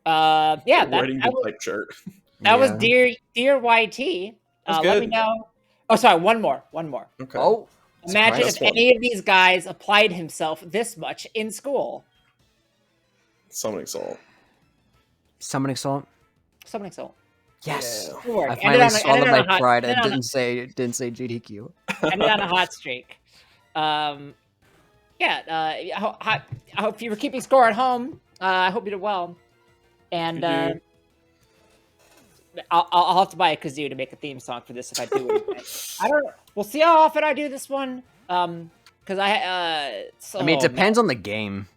Yeah, writing the type chart. that was dear YT. That's Let me good. know. Oh, sorry. One more. Okay. Oh, Imagine Surprise. if any of these guys applied himself this much in school. Summoning Salt. Summoning Salt. Summoning Soul. Yes. Yeah. Good work. I Ended finally on a- swallowed ended on my a hot- pride and ended on didn't say GDQ. ended on a hot streak. Yeah. I hope you were keeping score at home. I hope you did well. And Did you? I'll have to buy a kazoo to make a theme song for this if I do it. I don't. We'll see how often I do this one. Because I mean, it depends on the game.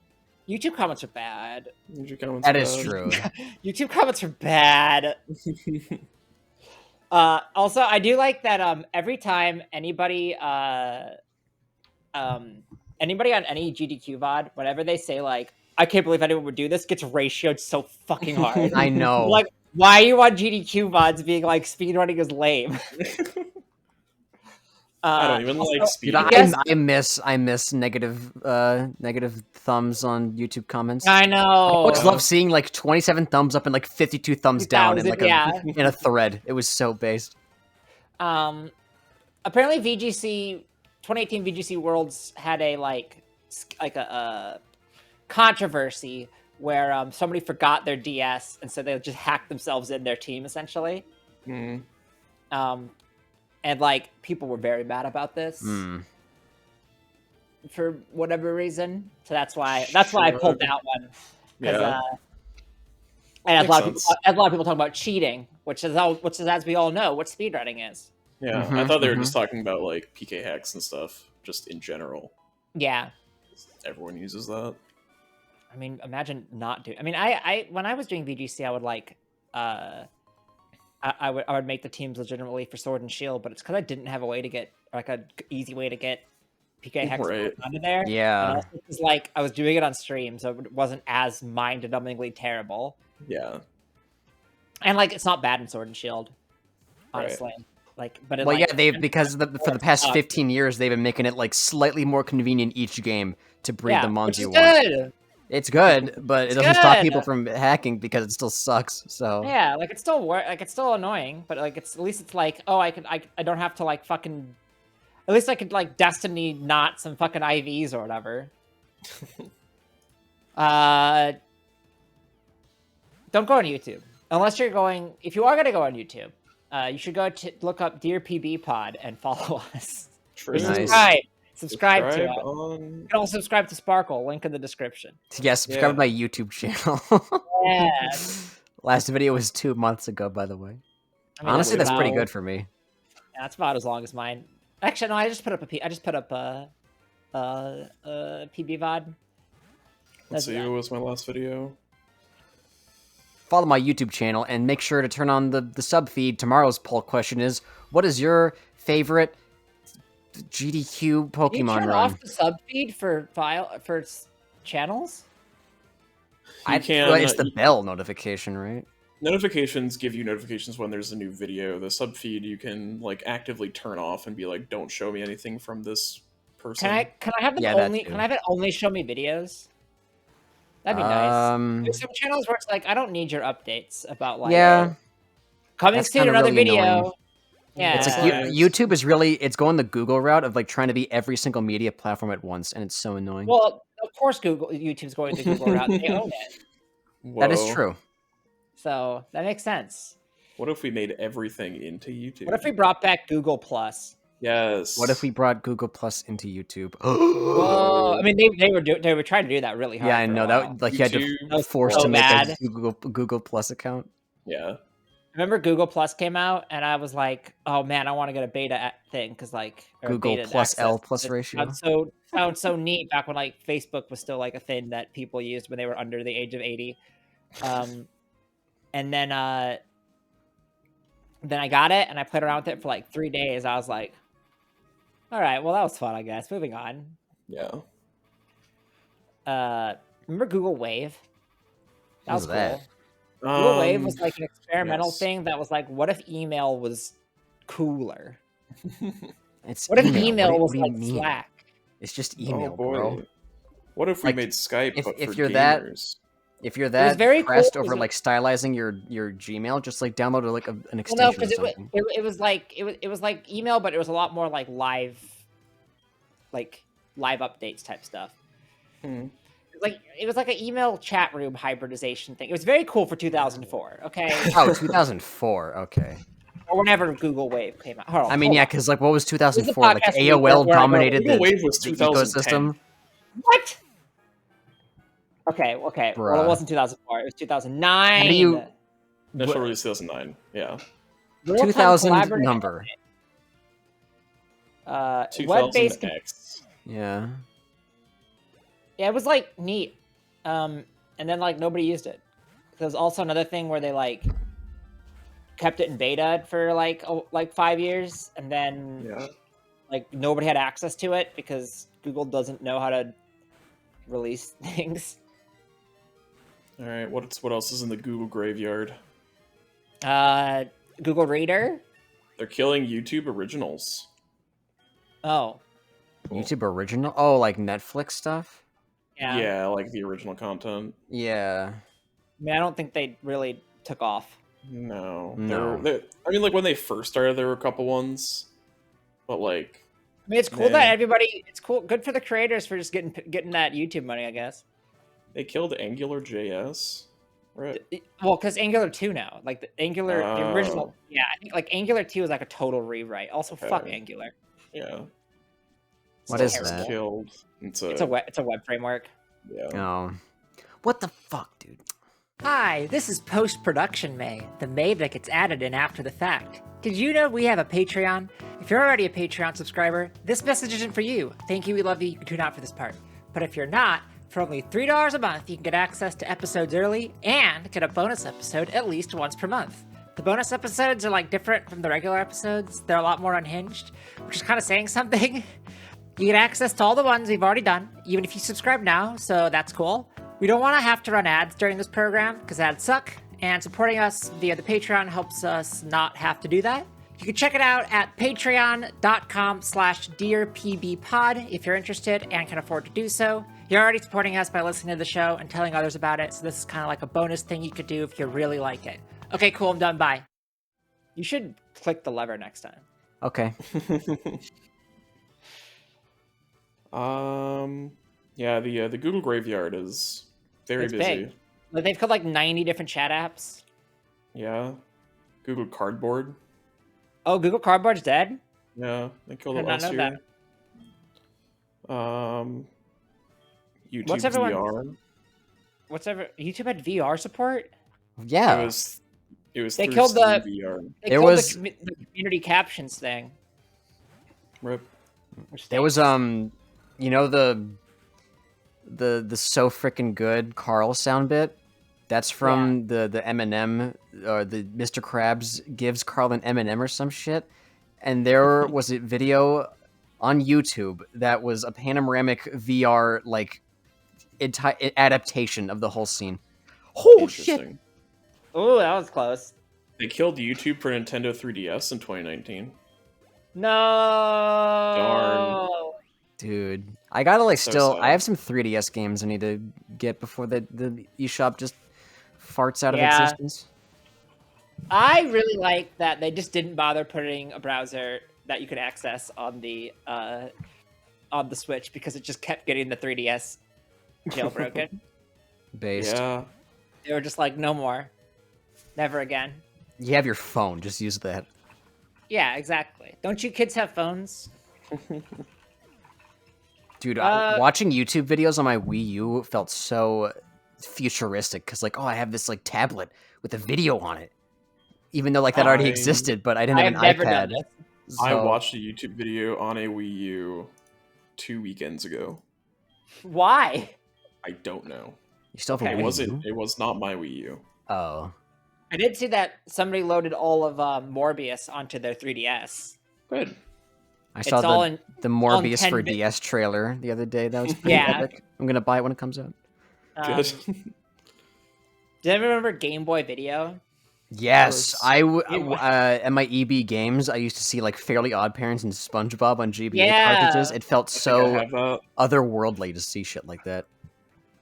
YouTube comments are bad. That is true. YouTube comments are bad. Also, I do like that. Every time anybody on any GDQ VOD, whenever they say like, "I can't believe anyone would do this," gets ratioed so fucking hard. I know. Like, why are you on GDQ VODs being like speedrunning is lame? I don't even like speed. Yes. I miss negative thumbs on YouTube comments. I know. I always love seeing like 27 thumbs up and like 52 thumbs down in like in a thread. It was so based. Apparently VGC 2018 VGC Worlds had a like a controversy where somebody forgot their DS and so they just hacked themselves in their team essentially. Mm. And like people were very mad about this for whatever reason. So that's why I pulled that one. Yeah. And a lot of people talk about cheating, which is as we all know what speedrunning is. Yeah, I thought they were just talking about like PK hacks and stuff, just in general. Yeah. Everyone uses that. I mean, imagine not doing. I mean, I when I was doing VGC, I would like, I would make the teams legitimately for Sword and Shield, but it's because I didn't have a way to get like a easy way to get PK Hex Right. under there. Yeah. And also because like I was doing it on stream, so it wasn't as mind-numbingly terrible. Yeah. And like it's not bad in Sword and Shield, Right. honestly. Like, but it, Well, like, yeah, they've because for the past 15 years they've been making it like slightly more convenient each game to breed the mons which is you want. good. It's good, but it doesn't stop people from hacking because it still sucks. So Yeah, like it's still like it's still annoying, but like it's at least it's like, oh, I don't have to like fucking. At least I could like Destiny not some fucking IVs or whatever. Don't go on YouTube unless you're going. If you are gonna go on YouTube, you should go to look up Dear PB Pod and follow us. True. Nice. Subscribe to it. On... You can also subscribe to Sparkle. Link in the description. yeah, subscribe to my YouTube channel. Yeah. Last video was 2 months ago, by the way. I mean, Honestly, that's pretty about- good for me. Yeah, that's about as long as mine. Actually, no, I just put up a PB VOD. Let's see, what was my last video? Follow my YouTube channel and make sure to turn on the sub feed. Tomorrow's poll question is, what is your favorite GDQ Pokemon Can you turn run? off the sub feed for channels? Well, it's the bell notification, right? Notifications give you notifications when there's a new video. The sub feed you can like actively turn off and be like, don't show me anything from this person. Can I have them only? Can I have it only show me videos? That'd be nice. There's some channels where it's like, I don't need your updates about like coming soon another really video. Annoying. Yeah, it's like YouTube is really it's going the Google route of like trying to be every single media platform at once, and it's so annoying. Well, of course, YouTube's going the Google route. They own it. Whoa. That is true. So that makes sense. What if we made everything into YouTube? What if we brought back Google Plus? Yes. What if we brought Google Plus into YouTube? Whoa! I mean, they were trying to do that really hard. Yeah, I know that. Like YouTube, you had to force so to make bad. a Google Plus account. Yeah. Remember Google Plus came out, and I was like, "Oh man, I want to get a beta thing because like Google Plus L plus ratio." Sounds so neat back when like Facebook was still like a thing that people used when they were under the age of 80. And then I got it and I played around with it for like 3 days. I was like, all right, well that was fun, I guess. Moving on. Yeah. Remember Google Wave? That was cool. That? Google Wave was like an experimental thing that was like, what if email was cooler? What if email was like Slack? It's just email, bro. What if we made Skype but if for you're gamers? If you're that very pressed cool, over like stylizing your Gmail, just like download like an extension. Well, no, because or something. it was like email, but it was a lot more like live updates type stuff. It was like an email chat room hybridization thing. It was very cool for 2004. Okay. Oh, 2004. Okay. Or whenever Google Wave came out. I mean, yeah, because like what was 2004? Like AOL dominated the Wave was the ecosystem. What? Okay. Bruh. Well, it wasn't 2004. It was 2009. How do you? Initial release 2009. Yeah. 2000 number. 2000 X. Yeah. Yeah, it was like neat. And then like nobody used it. There was also another thing where they like kept it in beta for like 5 years, and then like nobody had access to it because Google doesn't know how to release things. All right, what else is in the Google graveyard? Google Reader. They're killing YouTube originals. Oh. Cool. YouTube original? Oh, like Netflix stuff? Yeah. Yeah, like the original content. Yeah. I mean, I don't think they really took off. No. No. I mean, like when they first started, there were a couple ones, but like. I mean, it's cool that everybody. It's cool, good for the creators for just getting that YouTube money, I guess. They killed AngularJS, right? Well, because Angular 2 now, like the Angular, the original. Yeah, I think like Angular 2 is like a total rewrite. Also, fuck Angular. Yeah. What is that? Killed. It's a web framework. Yeah. Oh. What the fuck, dude? Hi, this is post-production May, the May that gets added in after the fact. Did you know we have a Patreon? If you're already a Patreon subscriber, this message isn't for you. Thank you, we love you, you can tune out for this part. But if you're not, for only $3 a month, you can get access to episodes early and get a bonus episode at least once per month. The bonus episodes are like different from the regular episodes. They're a lot more unhinged, which is kind of saying something. You get access to all the ones we've already done, even if you subscribe now, so that's cool. We don't want to have to run ads during this program, because ads suck, and supporting us via the Patreon helps us not have to do that. You can check it out at patreon.com/DearPBPod if you're interested and can afford to do so. You're already supporting us by listening to the show and telling others about it, so this is kind of like a bonus thing you could do if you really like it. Okay, cool, I'm done, bye. You should click the lever next time. Okay. Yeah, the Google Graveyard is very It's busy. big. Like, they've got like 90 different chat apps. Yeah. Google Cardboard. Oh, Google Cardboard's dead? Yeah, they killed I it did not last know year. YouTube What's everyone- VR. YouTube had VR support? Yeah. It was They through killed Steam the- VR. They There killed was- the community captions thing. Rip. Which There was stinks. you know the so freaking good Carl sound bit. That's from the M&M or the Mr. Krabs gives Carl an M&M or some shit. And there was a video on YouTube that was a panoramic VR like adaptation of the whole scene. Oh shit! Interesting. Ooh, that was close. They killed YouTube for Nintendo 3DS in 2019. No. Dude, I gotta like So still. sad. I have some 3DS games I need to get before the eShop just farts out of Yeah. existence. I really like that they just didn't bother putting a browser that you could access on the Switch because it just kept getting the 3DS jailbroken. Based. Yeah. They were just like, no more, never again. You have your phone. Just use that. Yeah, exactly. Don't you kids have phones? Dude, Uh, watching YouTube videos on my Wii U felt so futuristic because, like, oh, I have this like tablet with a video on it, even though like that already I- existed, but I didn't I have have an never iPad. done this. I so- watched a YouTube video on a Wii U 2 weekends ago. Why? I don't know. You still have Okay. a It Wii wasn't. U? It was not my Wii U. Oh, I did see that somebody loaded all of Morbius onto their 3DS. Good. I It's saw all the in. the on Morbius 10 for bit. DS trailer the other day. That was pretty Yeah. epic. I'm gonna buy it when it comes out. Good. Do you remember Game Boy Video? Yes, course. Yeah. At my EB games, I used to see like Fairly Odd Parents and SpongeBob on GBA Yeah. cartridges. It felt I so have that. otherworldly to see shit like that.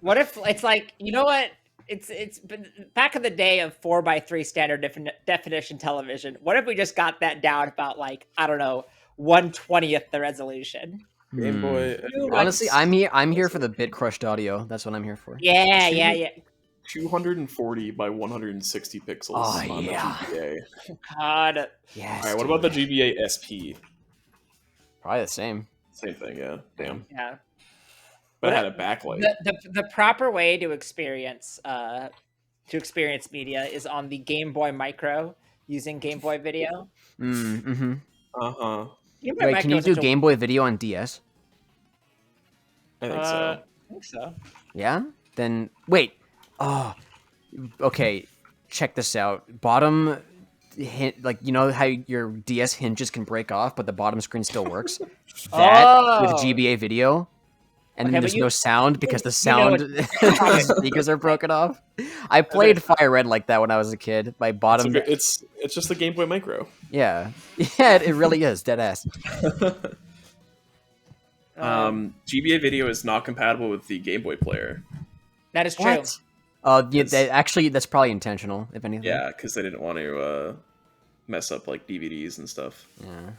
What if it's like, you know what? It's been back in the day of 4:3 standard definition television. What if we just got that down about like, I don't know, 1/20th the resolution? Game Boy. Dude, Honestly, I'm here for the bit crushed audio. That's what I'm here for. Yeah, Two- yeah, yeah. 240 by 160 pixels Oh, on yeah. the GBA. God. Yes. All right, what about the GBA SP? Probably the same. Same thing, yeah. Damn. Yeah. But it What had a backlight. The proper way to experience media is on the Game Boy Micro using Game Boy Video. Mm-hmm. Uh-huh. Game Boy Wait, Micro can you is do such a- Game Boy Video on DS? I think I so. think so. Yeah. Then wait. Oh, okay. Check this out. Bottom hint, like you know how your DS hinges can break off, but the bottom screen still works. That with Oh. GBA Video, and Okay, then but there's you- no sound because the you know sound it's- the speakers are broken off. I played Fire Red like that when I was a kid. My bottom, It's just the Game Boy Micro. yeah, yeah, it really is dead ass. GBA Video is not compatible with the Game Boy player. That is true. Yeah, It's- actually, that's probably intentional, if anything. Yeah, because they didn't want to mess up like DVDs and stuff. Yeah.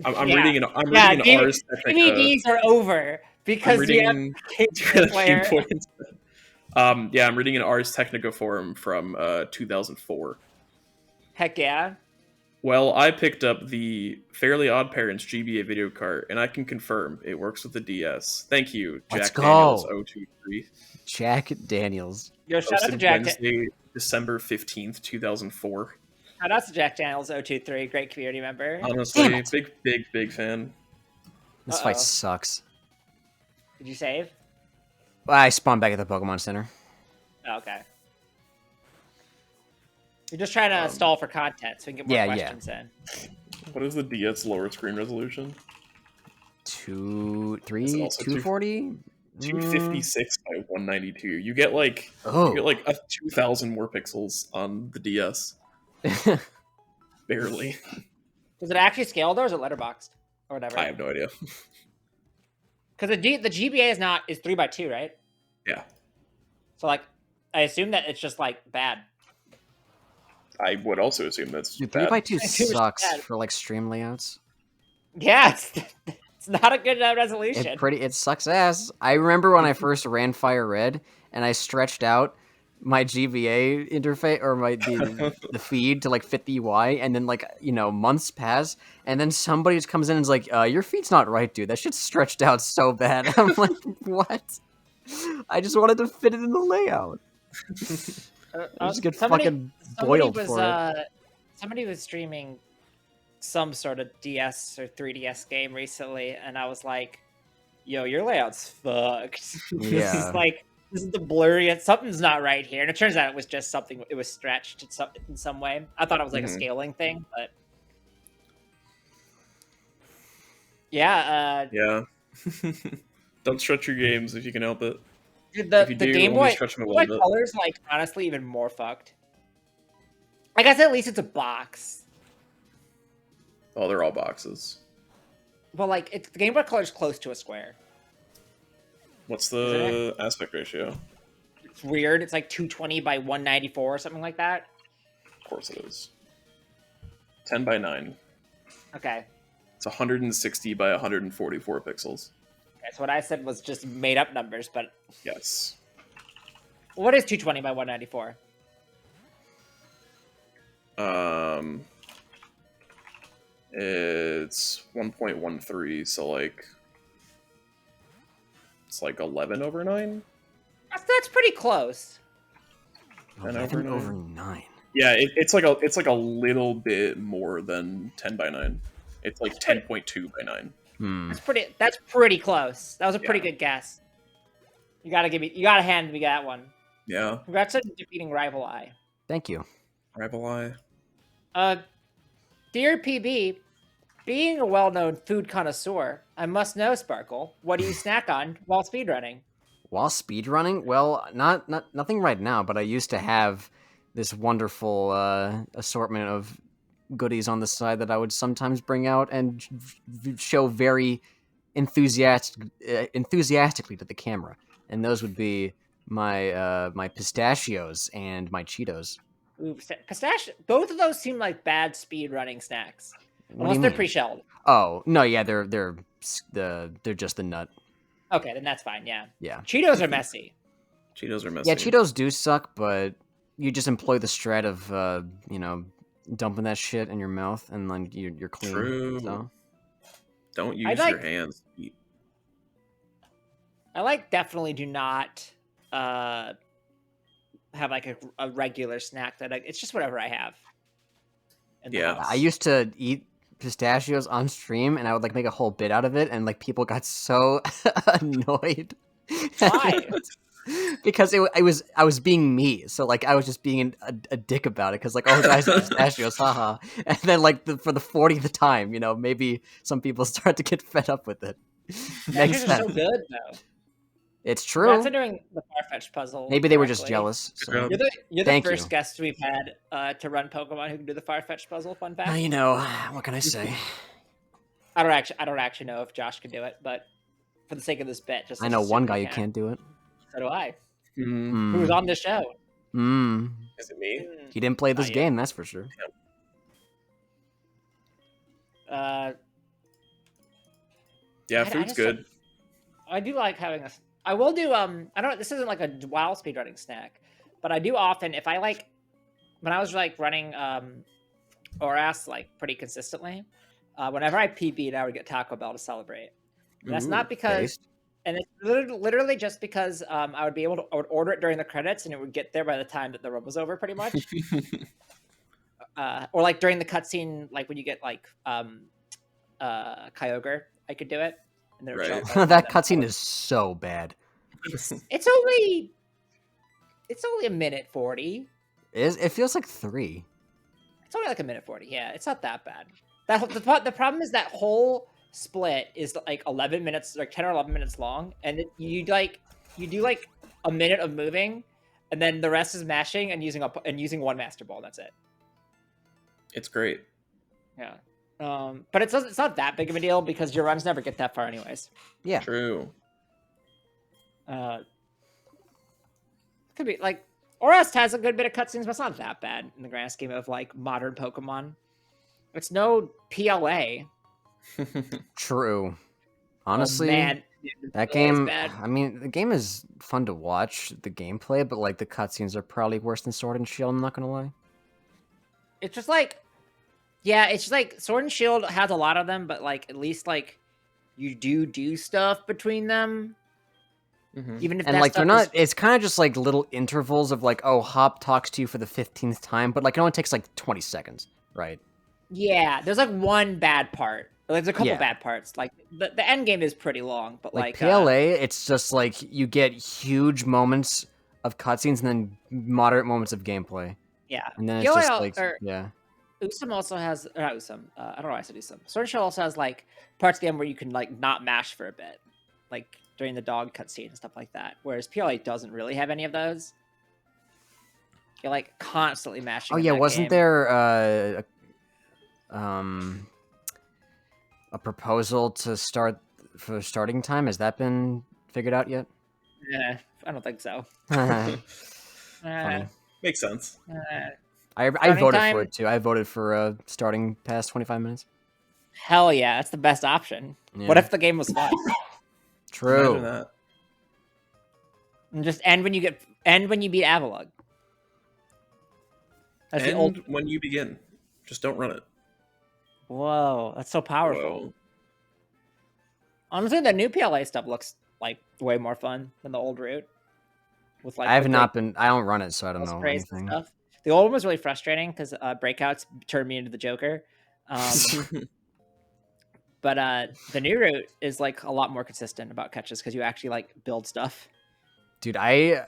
I'm Yeah. reading an Yeah, reading an Ars Technica. DVDs are over I'm because you have reading Game Boy player. Game Boy instead. Yeah, I'm reading an Ars Technica forum from 2004. Heck yeah. Well, I picked up the Fairly Odd Parents GBA video cart, and I can confirm it works with the DS. Thank you, Let's Jack go. Daniels 023. Jack Daniels. Yo, shout out to Posted Jack. Wednesday, December 15th, 2004. Shout out to Jack Daniels 023, great community member. Honestly, Damn it. big fan. This fight Uh-oh. sucks. Did you save? I spawned back at the Pokemon Center. Oh, okay. You're just trying to stall for content so we can get more yeah, questions in. What is the DS lower screen resolution? also 240? 256 by 192. You get like Oh. 2,000 more pixels on the DS. Barely. Does it actually scale though, or is it letterboxed or whatever? I have no idea. Because the GBA is 3x2, right? Yeah. So like, I assume that it's just like bad. I would also assume that's Dude, bad. 3x2 I assume it's sucks bad. for like stream layouts. Yeah, it's not a good resolution. It sucks ass. I remember when I first ran Fire Red and I stretched out my GBA interface or the feed to like fit the UI, and then like months pass, and then somebody just comes in and is like, "Your feed's not right, dude. That shit's stretched out so bad." I'm like, "What?" I just wanted to fit it in the layout. I just get fucking boiled for it. Somebody was streaming some sort of DS or 3DS game recently, and I was like, "Yo, your layout's fucked." Yeah. This is the blurriest. Something's not right here, and it turns out it was just something. It was stretched in some way. I thought it was like a scaling thing, but yeah. Yeah. Don't stretch your games if you can help it. The Game Boy Color's like honestly even more fucked. I guess at least it's a box. Oh, they're all boxes. Well, like the Game Boy Color's close to a square. What's the aspect ratio? It's weird. It's like 220 by 194 or something like that. Of course it is. 10 by 9. Okay. It's 160 by 144 pixels. Okay, so what I said was just made up numbers, but yes. What is 220 by 194? It's 1.13, so like it's like 11 over 9. That's pretty close. 11 over 9. Yeah, it's like a little bit more than 10 by 9. It's like 10.2 by 9. That's pretty close. That was a pretty good guess. You gotta hand me that one. Yeah. Congrats on defeating Rival Eye. Thank you. Rival Eye. Dear PB, being a well-known food connoisseur, I must know, Sparkle, what do you snack on while speedrunning? While speedrunning? Well, nothing right now, but I used to have this wonderful assortment of goodies on the side that I would sometimes bring out and show very enthusiastically to the camera. And those would be my pistachios and my Cheetos. Ooh, pistachio. Both of those seem like bad speedrunning snacks, unless they're pre-shelled. Oh no, yeah, they're just the nut. Okay, then that's fine. Yeah. Yeah. Cheetos are messy. Cheetos are messy. Yeah, Cheetos do suck, but you just employ the strat of dumping that shit in your mouth and then you're clean. True. So. Don't use your hands to eat. I definitely do not have like a regular snack that it's just whatever I have. Yeah. I used to eat pistachios on stream and I would like make a whole bit out of it and like people got so annoyed. Why? Because I was being me, so like I was just being a dick about it. Because like, oh guys, pistachios, haha. And then like for the 40th time, maybe some people start to get fed up with it. Pistachios are so good though. It's true. After doing the Farfetch puzzle, maybe they were just jealous. So. You're the first guest we've had to run Pokemon who can do the Farfetch puzzle. Fun fact. What can I say? I don't actually know if Josh can do it, but for the sake of this bet, I know one guy who can't do it. So do I. Who was on the show? Is it me? He didn't play this game, that's for sure. Yeah, food's good. I do like having I will do I don't. This isn't like a wild speedrunning snack, but I do often if I like when I was like running ORAS like pretty consistently. Whenever I PB'd, I would get Taco Bell to celebrate. And that's not because. And it's literally just because I would order it during the credits and it would get there by the time that the run was over, pretty much. Or like during the cutscene, like when you get like Kyogre, I could do it. And then that cutscene is so bad. It's only a minute 40. It feels like 3. It's only like a minute 40. Yeah, it's not that bad. The problem is that whole split is like 11 minutes, like 10 or 11 minutes long, and you do like a minute of moving, and then the rest is mashing and using one master ball. That's it. It's great. Yeah. But it's not that big of a deal because your runs never get that far anyways. Yeah. True. Could be like Orest has a good bit of cutscenes, but it's not that bad in the grand scheme of like modern Pokemon. It's no PLA. True. Honestly, man, that game. I mean, the game is fun to watch, the gameplay, but like the cutscenes are probably worse than Sword and Shield. I'm not gonna lie. It's just like, yeah, it's just like Sword and Shield has a lot of them, but like at least like you do stuff between them. Even if and like they're not, it's kind of just like little intervals of like, oh, Hop talks to you for the 15th time, but like it only takes like 20 seconds, right? Yeah, there's like one bad part. There's a couple bad parts. Like the end game is pretty long, but like PLA, it's just like you get huge moments of cutscenes and then moderate moments of gameplay. Yeah, and then it's PLA, just like Usum also has, not Usum. I don't know why I said Usum. Sword and Shield also has like parts of the game where you can like not mash for a bit, like during the dog cutscene and stuff like that. Whereas PLA doesn't really have any of those. You're like constantly mashing. Oh yeah, wasn't there a proposal to start for starting time? Has that been figured out yet? Yeah, I don't think so. Funny. Makes sense. I voted for it too. I voted for starting past 25 minutes. Hell yeah, that's the best option. Yeah. What if the game was fun? True. Imagine that. And just end when you beat Avalugg. That's when you begin. Just don't run it. Whoa, that's so powerful. Whoa. Honestly, the new PLA stuff looks like way more fun than the old route. With like I don't run it, so I don't know anything. Stuff. The old one was really frustrating because breakouts turned me into the Joker. But the new route is like a lot more consistent about catches because you actually like build stuff. Dude, I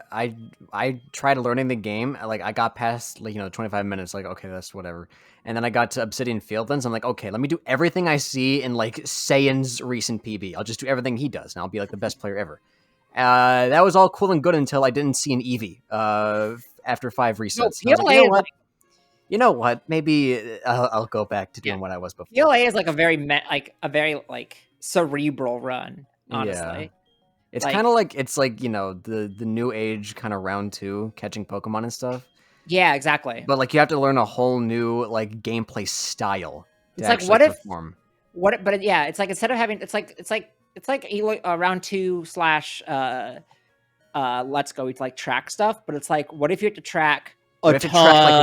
tried learning the game. Like I got past 25 minutes. Like okay, that's whatever. And then I got to Obsidian Fieldlands. I'm like, okay, let me do everything I see in like Saiyan's recent PB. I'll just do everything he does, and I'll be like the best player ever. That was all cool and good until I didn't see an Eevee after 5 resets. No, PLA is like, you know what? Maybe I'll go back to doing what I was before. PLA is like a very cerebral run. Honestly. Yeah. It's kind of like the new age kind of round 2 catching Pokemon and stuff. Yeah, exactly. But like you have to learn a whole new like gameplay style. It's like what perform. But yeah, it's like instead of having it's like a round 2 / let's go with like track stuff. But it's like what if you have to track like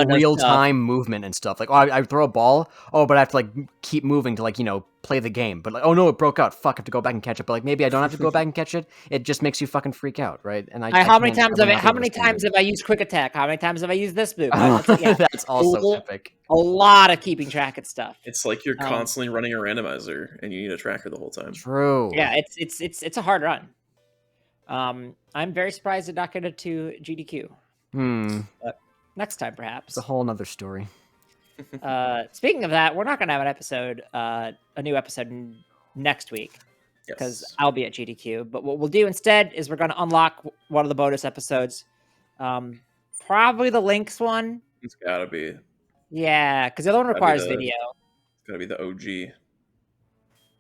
real time movement and stuff. Like, oh, I throw a ball. Oh, but I have to like keep moving to like play the game. But like, oh no, it broke out. Fuck, I have to go back and catch it. But like, maybe I don't have to go back and catch it. It just makes you fucking freak out, right? And how many times have I used quick attack? How many times have I used this move? That's also epic. A lot of keeping track of stuff. It's like you're constantly running a randomizer and you need a tracker the whole time. True. Yeah, it's a hard run. I'm very surprised it not get it to GDQ. But next time, perhaps. It's a whole nother story. Speaking of that, we're not going to have an episode, a new episode next week because I'll be at GDQ. But what we'll do instead is we're going to unlock one of the bonus episodes. Probably the Lynx one. It's got to be. Yeah, because the other one requires video. It's got to be the OG.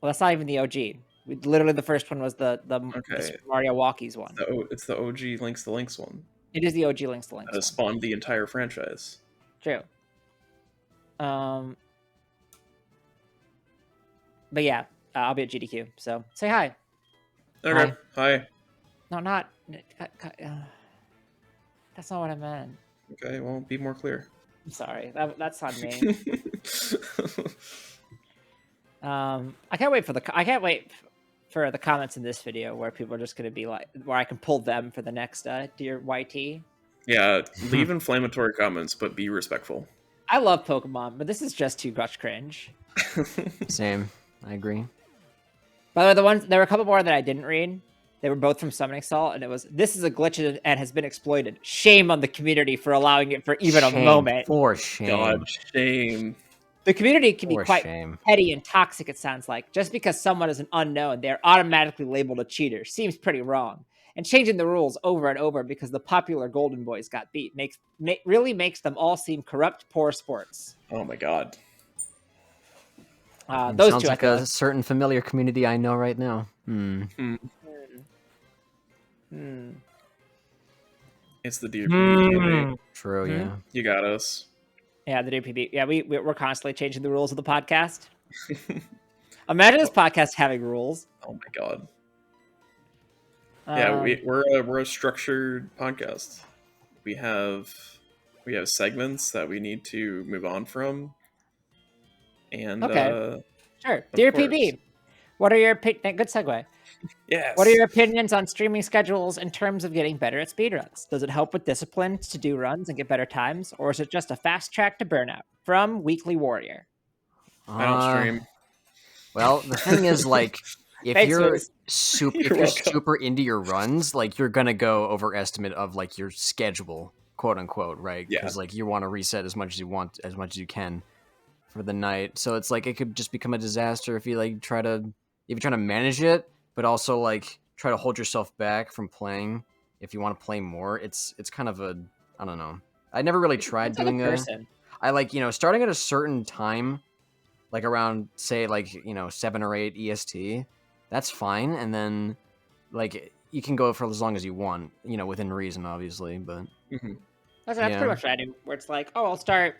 Well, that's not even the OG. Literally, the first one was the Mario Walkies one. It's the OG Lynx the Lynx one. It is the OG Lynx the Lynx. That has spawned the entire franchise. True. But yeah, I'll be at GDQ. So say hi. Okay. Hi. No, not. That's not what I meant. Okay, well, be more clear. I'm sorry. That's on me. I can't wait for the comments in this video where people are just going to be like, where I can pull them for the next Dear YT. Yeah, leave inflammatory comments, but be respectful. I love Pokemon, but this is just too much cringe. Same. I agree. By the way, there were a couple more that I didn't read. They were both from Summoning Salt, and it was, this is a glitch and has been exploited. Shame on the community for allowing it for even a moment. For shame. God, shame. The community can be For quite shame. petty and toxic, it sounds like. Just because someone is an unknown, they're automatically labeled a cheater. Seems pretty wrong. And changing the rules over and over because the popular Golden Boys got beat really makes them all seem corrupt, poor sports. Oh my god. Those Sounds two, like I feel a certain familiar community I know right now. It's the Dear PB community. True, yeah. You got us. Yeah, the DPB. Yeah, we're constantly changing the rules of the podcast. Imagine this podcast having rules. Oh my god. Yeah, we're a structured podcast. We have segments that we need to move on from. And okay, sure. Dear course. PB, what are your good segue? Yes. What are your opinions on streaming schedules in terms of getting better at speedruns? Does it help with discipline to do runs and get better times, or is it just a fast track to burnout? From Weekly Warrior. I don't stream. Well, the thing is, like, if Thanks, you're Liz. super into your runs, like, you're gonna go overestimate of like your schedule, quote unquote, right? Yeah. Because like you want to reset as much as you want, as much as you can for the night. So it's like it could just become a disaster if you like try to manage it, but also like try to hold yourself back from playing. If you want to play more, it's kind of a, I don't know. I never really tried doing person. I like, starting at a certain time, like around, say, like, 7 or 8 EST, that's fine. And then, like, you can go for as long as you want, within reason, obviously. But That's pretty much what I do, where it's like, I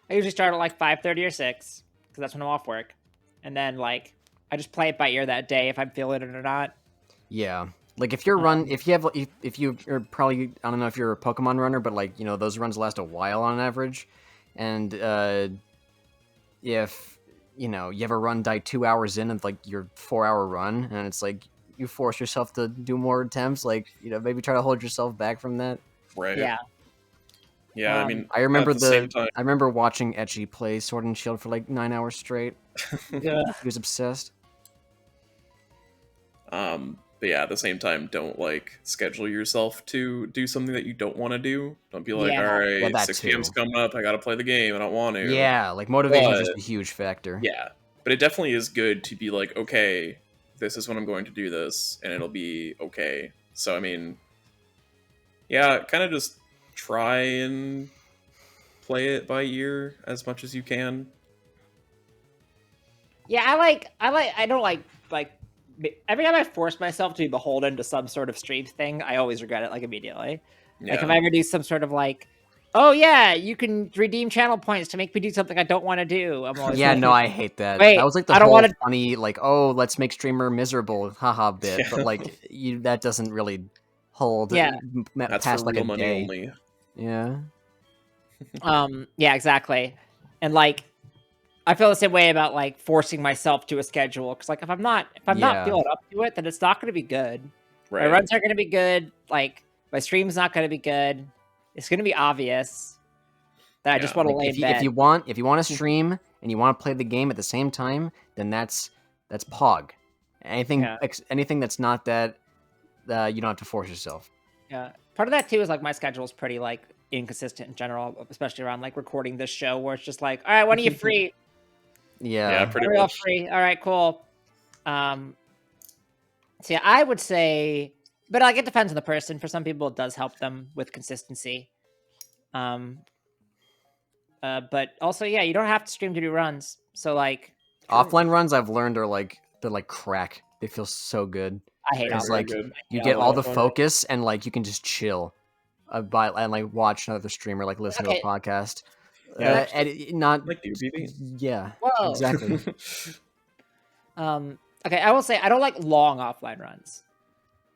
usually start at like 5:30 or 6, because that's when I'm off work. And then, like, I just play it by ear that day if I'm feeling it or not. Yeah. Like, if you're if you're probably, I don't know if you're a Pokemon runner, but, like, those runs last a while on average. And if, you have a run die 2 hours in of, like, your 4-hour run, and it's like, you force yourself to do more attempts, like, maybe try to hold yourself back from that. Right. Yeah. Yeah, I mean, I remember at the same time, I remember watching Etchy play Sword and Shield for like 9 hours straight. Yeah. He was obsessed. But yeah, at the same time, don't like schedule yourself to do something that you don't want to do. Don't be like, Yeah. all right, Well, that 6 p.m.'s coming up, I gotta play the game, I don't want to. Yeah, like motivation is But- just a huge factor. Yeah, but it definitely is good to be like, okay, this is when I'm going to do this, and it'll be okay. So I mean, yeah, kind of just try and play it by ear as much as you can. Yeah, I don't like every time I force myself to be beholden to some sort of stream thing, I always regret it like immediately. Yeah. Like if I ever do some sort of like, oh yeah, you can redeem channel points to make me do something I don't want to do. I'm always Yeah, like, no, I hate that. Wait, that was like the I don't whole wanna- funny, like, oh, let's make streamer miserable, haha bit. Yeah. But like, that doesn't really hold. Yeah. That's past for like real a money day. only. Yeah. Yeah, exactly. And like, I feel the same way about like forcing myself to a schedule because like if I'm not feeling up to it, then it's not going to be good. Right. My runs aren't going to be good. Like my stream's not going to be good. It's going to be obvious that I just want to lay in bed. If you want to stream and you want to play the game at the same time, then that's Pog. Anything that's not that, you don't have to force yourself. Yeah, part of that too is like my schedule is pretty like inconsistent in general, especially around like recording this show, where it's just like, all right, when are you free? Yeah, pretty We're all much. free. All right, cool. So yeah, I would say, but like it depends on the person. For some people, it does help them with consistency. But also, yeah, you don't have to stream to do runs. So like offline runs I've learned are like they're like crack. They feel so good. I hate It's offline. like good. you Yeah, get all the offline. focus and like you can just chill, and like watch another streamer, like listen to a podcast. Yeah, Not like Dear PB. yeah, Whoa. exactly. Okay, I will say I don't like long offline runs.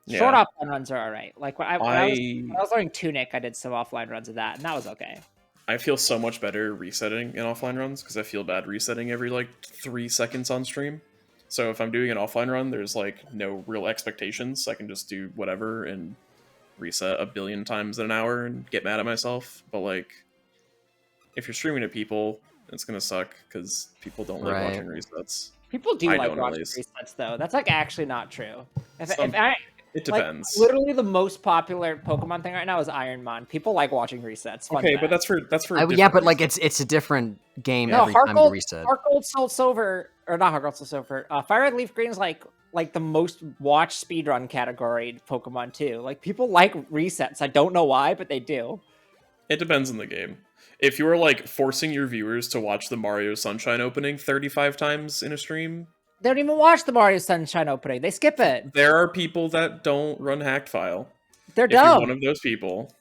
Yeah. Short offline runs are all right. Like when I I was learning Tunic, I did some offline runs of that, and that was okay. I feel so much better resetting in offline runs because I feel bad resetting every like 3 seconds on stream. So if I'm doing an offline run, there's like no real expectations. I can just do whatever and reset a billion times in an hour and get mad at myself. But like, if you're streaming to people, it's gonna suck because people don't like watching resets. People do I like don't, at watching least. resets though. That's like actually not true. If Some- I It Like, depends. literally the most popular Pokemon thing right now is Ironmon. People like watching resets. Fun Okay, fact. but that's for Yeah, different but like reasons. it's a different game No, every time you reset. Heart Gold, Soul Silver, or not Heart Gold, Soul Silver. Fire Red Leaf Green is like the most watched speedrun category Pokemon too. Like people like resets. I don't know why, but they do. It depends on the game. If you were like forcing your viewers to watch the Mario Sunshine opening 35 times in a stream, They don't even watch the Mario Sunshine opening. They skip it. there are people that don't run hacked file. They're If you're dumb. one of those people,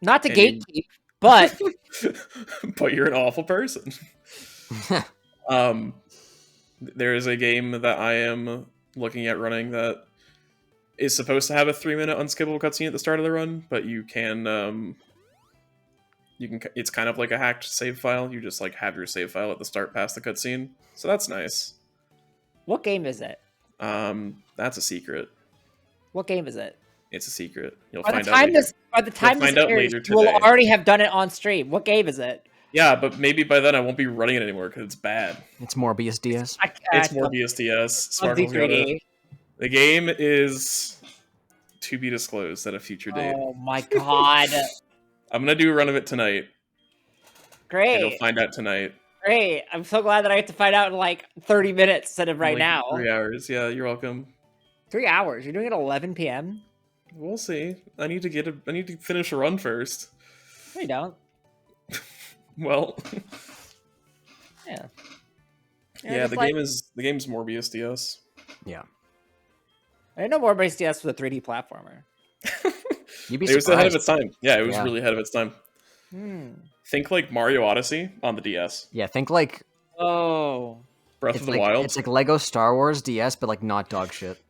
Not to and you- gatekeep, but but you're an awful person. There is a game that I am looking at running that is supposed to have a 3-minute unskippable cutscene at the start of the run, but you can it's kind of like a hacked save file. You just like have your save file at the start past the cutscene, so that's nice. what game is it? That's a secret. What game is it? It's a secret. You'll By the find out time later. this find out airs, later you will today. already have done it on stream. What game is it? Yeah, but maybe by then I won't be running it anymore because it's bad. It's Morbius DS. It's more BSDS. Sparkle's got it. D3D. The game is to be disclosed at a future date. Oh my god! I'm gonna do a run of it tonight, and Great, you'll find out tonight. great. I'm so glad that I have to find out in like 30 minutes instead of right Like, now. 3 hours. Yeah, you're welcome. 3 hours. You're doing it at 11 p.m. We'll see. I need to finish a run first. No, you don't. Well, Yeah. yeah. just The like- game's more BSDS. Yeah. I didn't know more DS was a 3D platformer. You'd be It was ahead of surprised. its time. Yeah, it was Yeah. really ahead of its time. Think like Mario Odyssey on the DS. Yeah, think like Oh. Breath it's of the like Wild. it's like Lego Star Wars DS, but like not dog shit.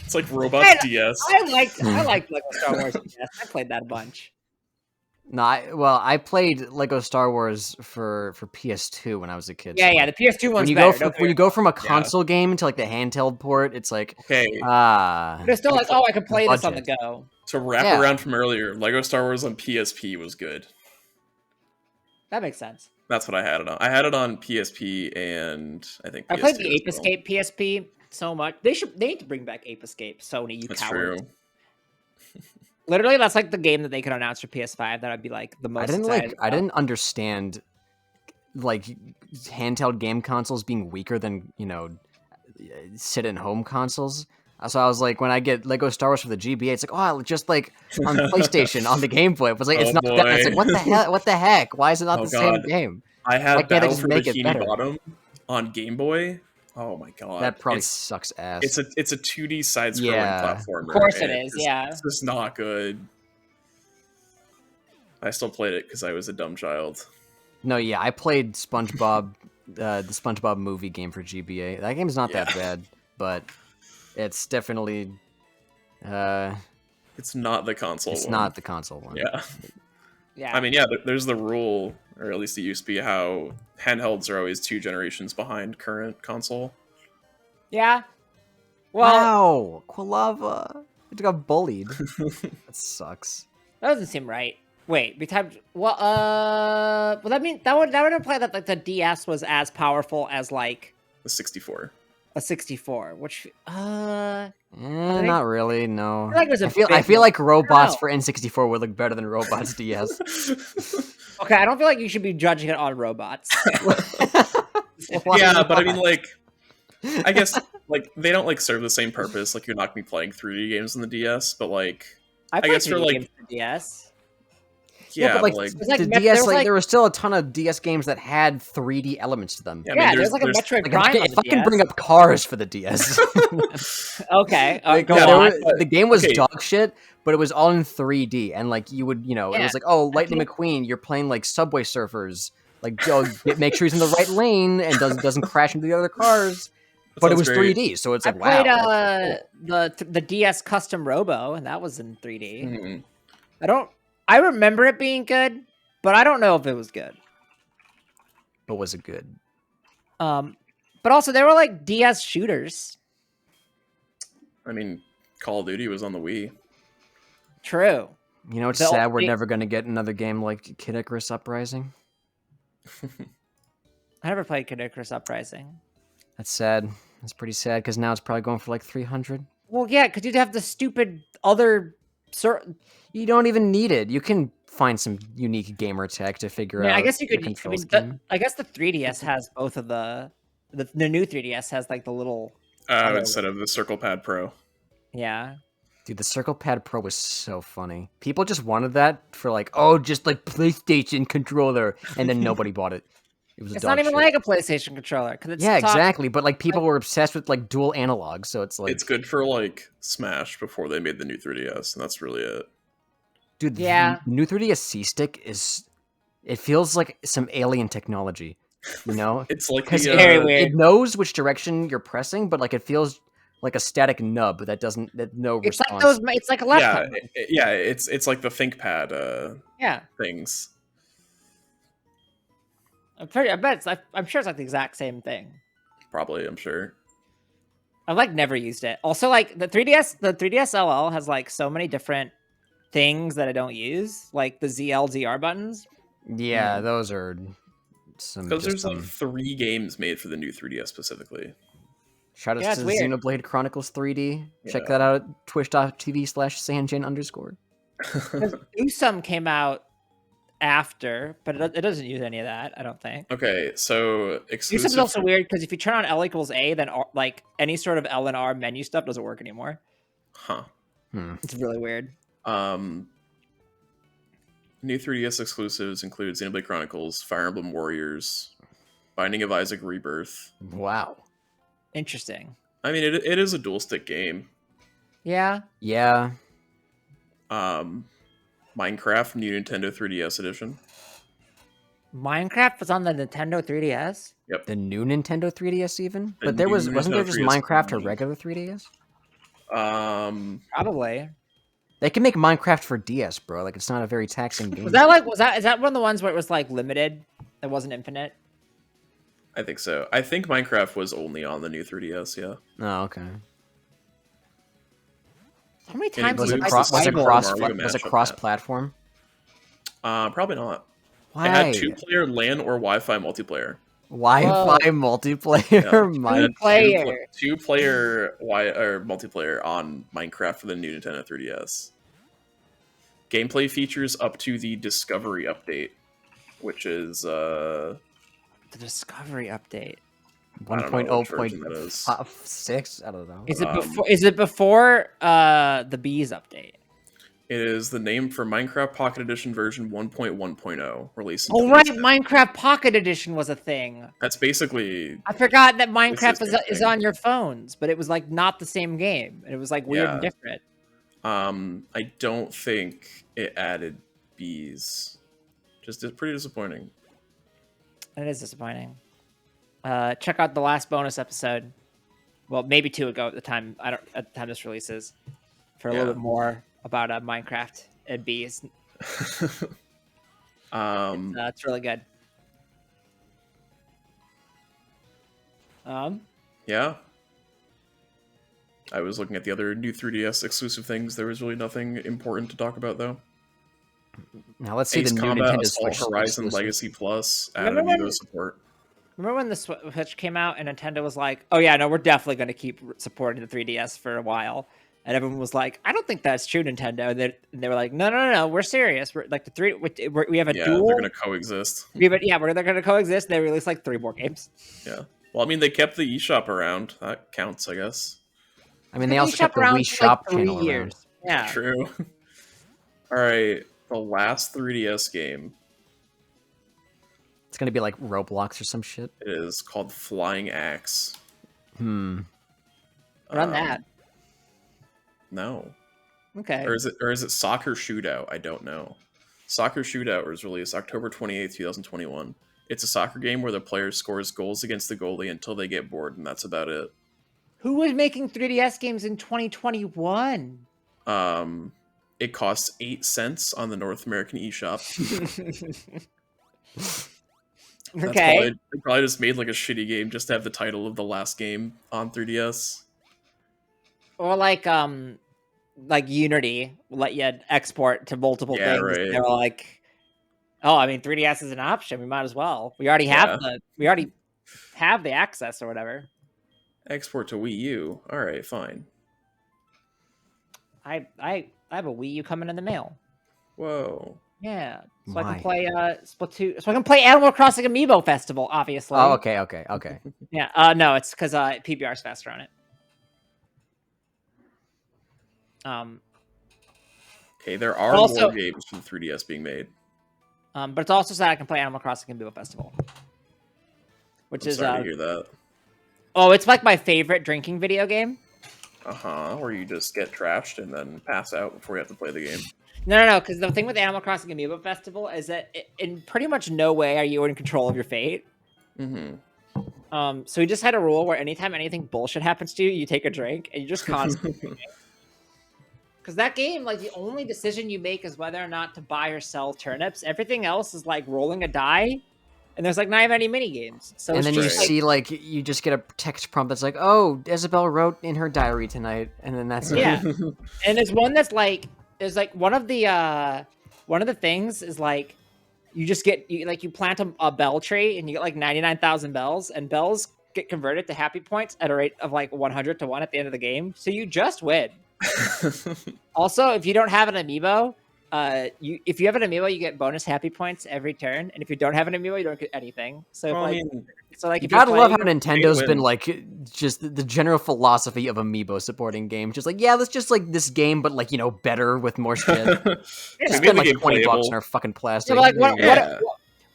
It's like Robots DS. I liked Lego Star Wars DS. I played that a bunch. No, I played Lego Star Wars for PS2 when I was a kid. Yeah, so, yeah. like, The PS2 one's when you better. go when you go from a console game to like the handheld port, it's like Okay, but it's still like, oh, I can play this on the budget. go. to wrap Yeah. around from earlier, Lego Star Wars on PSP was good. That makes sense. That's what I had it on. I had it on PSP and I think PS2 I played the as Ape well. Escape PSP so much. They need to bring back Ape Escape. Sony, you That's cowards. true. Literally, that's like the game that they could announce for PS5 that I'd be like the most. excited I about. didn't understand like handheld game consoles being weaker than sit at home consoles. So I was like, when I get Lego Star Wars for the GBA, it's like, oh, just like on PlayStation on the Game Boy. It was like, it's Oh, not that. It's like, boy. what the hell? What the heck? Why is it not Oh, the same God. game? I Why had can't they Battle just for make it Bikini better? Bottom on Game Boy. Oh my god, That probably it's, sucks ass. it's a 2D side-scrolling Yeah. platformer. Of course it and is, yeah. It's just not good. I still played it because I was a dumb child. No, yeah, I played SpongeBob, the SpongeBob movie game for GBA. That game's not that Yeah. bad, but it's definitely It's not the console it's one. not the console one. Yeah. Yeah. I mean, yeah, there's the rule, or at least it used to be, how handhelds are always 2 generations behind current console. yeah. Well, Wow, Quilava, it got bullied. That sucks. that doesn't seem right. Wait, well, that mean that would imply that like the DS was as powerful as like The 64. a 64, which Not really. No. I feel like there's a I bit feel more- like robots No. for N64 would look better than robots DS. okay, I don't feel like you should be judging it on robots. Yeah, but I mean, like, I guess, like, they don't, like, serve the same purpose. Like, you're not going to be playing 3D games on the DS, but, like, I guess for, 3D like- games for DS. yeah, but like, like, It's like the there DS, was, like, like- there were still a ton of DS games that had 3D elements to them. yeah, Yeah, I mean, there's like a Metroid Like, Prime on if the I can DS. bring up Cars for the DS, Okay, like, go there on. the game was okay. dog shit, but it was all in 3D, and like you would, it Yeah, was like, oh, Lightning think- McQueen, you're playing like Subway Surfers, like make sure he's in the right lane and doesn't crash into the other cars. But it was sounds great. 3D, so it's I like, played wow. the DS Custom Robo, and that was in 3D. Mhm. I remember it being good, but I don't know if it was good. But was it good? But also there were like DS shooters. I mean, Call of Duty was on the Wii. True. You know, it's The sad we're only- never going to get another game like Kid Icarus Uprising. I never played Kid Icarus Uprising. That's sad. That's pretty sad because now it's probably going for like 300. Well, yeah, because you'd have the stupid other. You don't even need it. You can find some unique gamer tech to figure I out guess you the could. I control mean, scheme. I guess the 3DS has both of the new 3DS has like the little other. Instead of the Circle Pad Pro. Yeah, Dude, the Circle Pad Pro was so funny. People just wanted that for like, oh, just like PlayStation controller, and then nobody bought it. It was it's dog not even shit. like a PlayStation controller because it's Yeah, talk. exactly. But like people were obsessed with like dual analog, so it's like, It's good for like Smash before they made the new 3DS, and that's really it. dude, Yeah, the new 3DS C stick it feels like some alien technology, you know? It's like Because the very it weird. knows which direction you're pressing, but like it feels like a static nub that no It's like response. It's like a laptop. it's like the ThinkPad Yeah, things. I bet I'm sure it's like the exact same thing. Probably, I'm sure. I've like never used it. Also, like the 3DS LL has like so many different things that I don't use, like the ZL/ZR buttons. Yeah, those are some Because just there's like some. 3 games made for the new 3DS specifically. Shout out Yeah, to it's weird. Xenoblade Chronicles 3D. Check Yeah. that out at twitch.tv/sanjin_. Usum came out after, but it doesn't use any of that. I don't think. Okay, so Usum's exclusive. also weird because if you turn on L equals A, then like any sort of L and R menu stuff doesn't work anymore. Huh. It's really weird. New 3DS exclusives include Xenoblade Chronicles, Fire Emblem Warriors, Binding of Isaac Rebirth. Wow. Interesting. I mean, it is a dual stick game. Yeah. Yeah. Minecraft New Nintendo 3DS Edition. Minecraft was on the Nintendo 3DS. Yep. The new Nintendo 3DS even? The But there new wasn't there Nintendo just 3DS Minecraft or one. regular 3DS? Probably. They can make Minecraft for DS, bro. Like it's not a very taxing game. Is that one of the ones where it was like limited? It wasn't infinite. I think so. I think Minecraft was only on the new 3DS. Yeah. Oh, okay. How many It times Was it, includes was it Super cross Mario was it mashup cross map. platform? Probably not. Why? It had 2-player LAN or Wi-Fi multiplayer. Wi-Fi multiplayer Yeah. Minecraft. Two-player multiplayer on Minecraft for the new Nintendo 3DS. Gameplay features up to the Discovery update, which is The Discovery update. I don't know which version that is. 1.0.6? I don't know. Is it before? Is it before the Bees update? It is the name for Minecraft Pocket Edition version 1.1.0, released in Oh right, 2010. Minecraft Pocket Edition was a thing. That's basically I forgot that It's Minecraft the same is thing. on your phones, but it was like not the same game. It was like weird and Yeah. different. I don't think it added bees. Just pretty disappointing. It is disappointing. Check out the last bonus episode. Well, maybe 2 ago at the time. At the time this releases, for a little bit more about Minecraft and bees. It's really good. Yeah. I was looking at the other new 3DS exclusive things. There was really nothing important to talk about, though. Now let's see Ace the new Combat Nintendo Assault Switch Horizon exclusive. Legacy Plus added Remember Amiibo support. Remember when the Switch came out and Nintendo was like, "Oh yeah, no, we're definitely going to keep supporting the 3DS for a while," and everyone was like, "I don't think that's true, Nintendo." And they were like, "No, we're serious. We're like we have a dual. They're gonna coexist. They're going to coexist." They released like 3 more games. Yeah. Well, I mean, they kept the eShop around. That counts, I guess. I mean, they also kept the around Wii for, Shop like 3 channel years. around. Yeah. True. All right. The last 3DS game It's gonna be like Roblox or some shit. is called Flying Axe. Hmm. Run that. No. Okay. Or is it Soccer Shootout? I don't know. Soccer Shootout was released October 28th, 2021. It's a soccer game where the player scores goals against the goalie until they get bored, and that's about it. Who was making 3DS games in 2021? It costs 8 cents on the North American eShop. Okay. They probably just made like a shitty game just to have the title of the last game on 3DS. Or like Unity will let you export to multiple things. Right. They're like, oh, I mean, 3DS is an option. We might as well. We already have the access or whatever. Export to Wii U. All right, fine. I have a Wii U coming in the mail. Whoa. Yeah, so Why? I can play Splatoon. So I can play Animal Crossing Amiibo Festival. Obviously. Oh, okay. Yeah. No, it's because PBR's faster on it. Okay, there are Also- more games for the 3DS being made. But it's also sad I can play Animal Crossing Amiibo Festival, which I'm is sorry to hear that. oh, it's like my favorite drinking video game. Where you just get trashed and then pass out before you have to play the game. No, because the thing with Animal Crossing Amiibo Festival is that in pretty much no way are you in control of your fate. Mm-hmm. So we just had a rule where anytime anything bullshit happens to you, you take a drink and you just constantly. Because that game, like the only decision you make is whether or not to buy or sell turnips. Everything else is like rolling a die, and there's like not even any mini games. So And it's then you just, like, see like you just get a text prompt that's like, "Oh, Isabel wrote in her diary tonight," and then that's it. Yeah. And there's one that's like there's like one of the things is like you just get you plant a bell tree and you get like 99,000 bells, and bells get converted to happy points at a rate of like 100 to 1 at the end of the game. So you just win. Also, if you don't have an amiibo, if you have an amiibo, you get bonus happy points every turn, and if you don't have an amiibo, you don't get anything. So, Well, if, like, You if you're gotta love how playing- Nintendo's been win. like just the general philosophy of amiibo supporting games. Just like, yeah, let's just like this game, but like better with more shit. Yeah. We Just made spend the like game $20 playable. on our fucking Yeah, plastic. but, like, Yeah.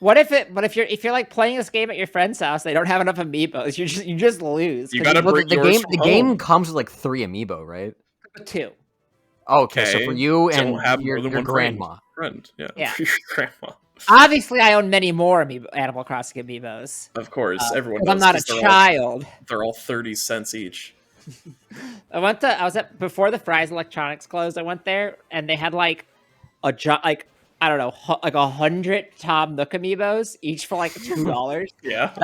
what if you're like playing this game at your friend's house, they don't have enough amiibos, you just lose. You 'cause gotta Well, bring the yours game from the game home. comes with like 3 amiibo, right? have 2. Okay, so for you Don't and have your more than one grandma. friend. Yeah. Yeah. For your grandma. Obviously, I own many more Animal Crossing amiibos. Of course, everyone 'Cause does. I'm not a 'cause child. They're all 30 cents each. I was at before the Fry's Electronics closed. I went there and they had like I don't know, like 100 Tom Nook amiibos, each for like $2. Yeah.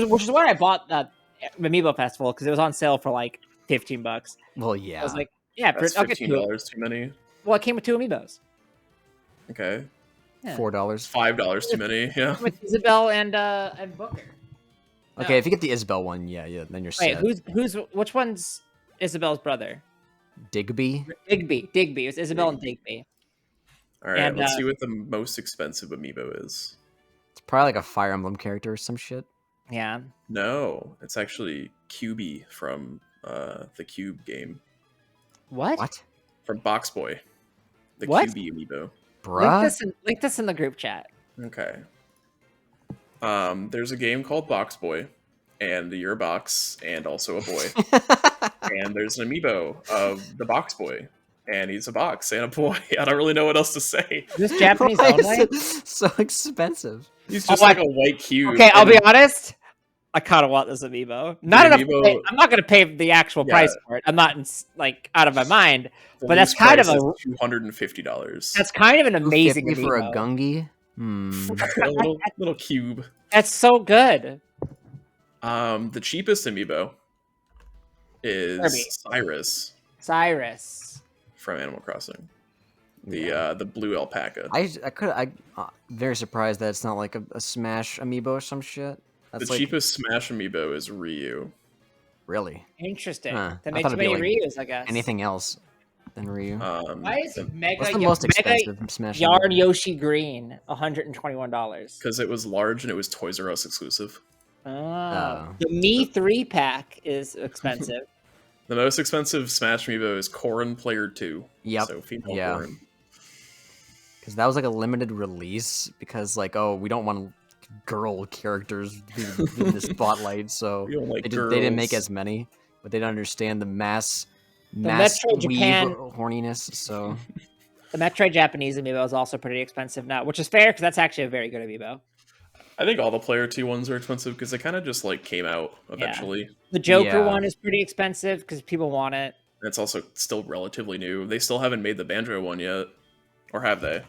Which is where I bought that Amiibo Festival because it was on sale for like $15. Well, I yeah. was like, yeah, That's I'll get 2. $15 too many. Well, it came with 2 amiibos. Okay. Yeah. $4. $5 too many. Yeah. With Isabel and Booker. Okay, if you get the Isabel one, yeah, then you're Wait, set. which one's Isabel's brother? Digby? Digby. It was Isabel and Digby. All right. And, Let's see what the most expensive amiibo is. It's probably like a Fire Emblem character or some shit. Yeah. No, it's actually QB from the Cube game. What? From Box Boy. The What? QB amiibo. Bruh? Link this in the group chat. Okay. There's a game called Box Boy, and you're a box and also a boy. And there's an amiibo of the Box Boy, and he's a box and a boy. I don't really know what else to say. This Japanese Why only? is it so expensive? He's just Oh, like a white cube. Okay, I'll and be honest. I kind of want this amiibo. Not enough. amiibo- I'm not going to pay the actual Yeah. price for it. I'm not like out of my mind. the but that's loose kind of price a- is $250. That's kind of an amazing 250 for a amiibo. Gungi? Hmm. a little cube. That's so good. The cheapest amiibo is Kirby. Cyrus. from Animal Crossing. The blue alpaca. I'm very surprised that it's not like a Smash amiibo or some shit. That's The like, cheapest Smash amiibo is Ryu. really Interesting. Huh. They I made thought too it'd be many like Ryus, I guess. anything else than Ryu. Why is Mega What's the most Mega expensive Smash Yarn amiibo? Yoshi Green $121? Because it was large and it was Toys R Us exclusive. Oh. The Me 3-pack is expensive. The most expensive Smash amiibo is Corrin Player 2. Yep. So female Yeah. Corrin. Because that was like a limited release because like, oh, we don't want girl characters in the spotlight, so We don't like they didn't make girls. as many, but they don't understand the mass Metro weeb Japan- horniness, so The Metroid Japanese amiibo is also pretty expensive now, which is fair because that's actually a very good amiibo. I think all the Player 2 ones are expensive because they kind of just like came out eventually. The Joker Yeah. one is pretty expensive because people want it. It's also still relatively new. They still haven't made the Banjo one yet. Or have they?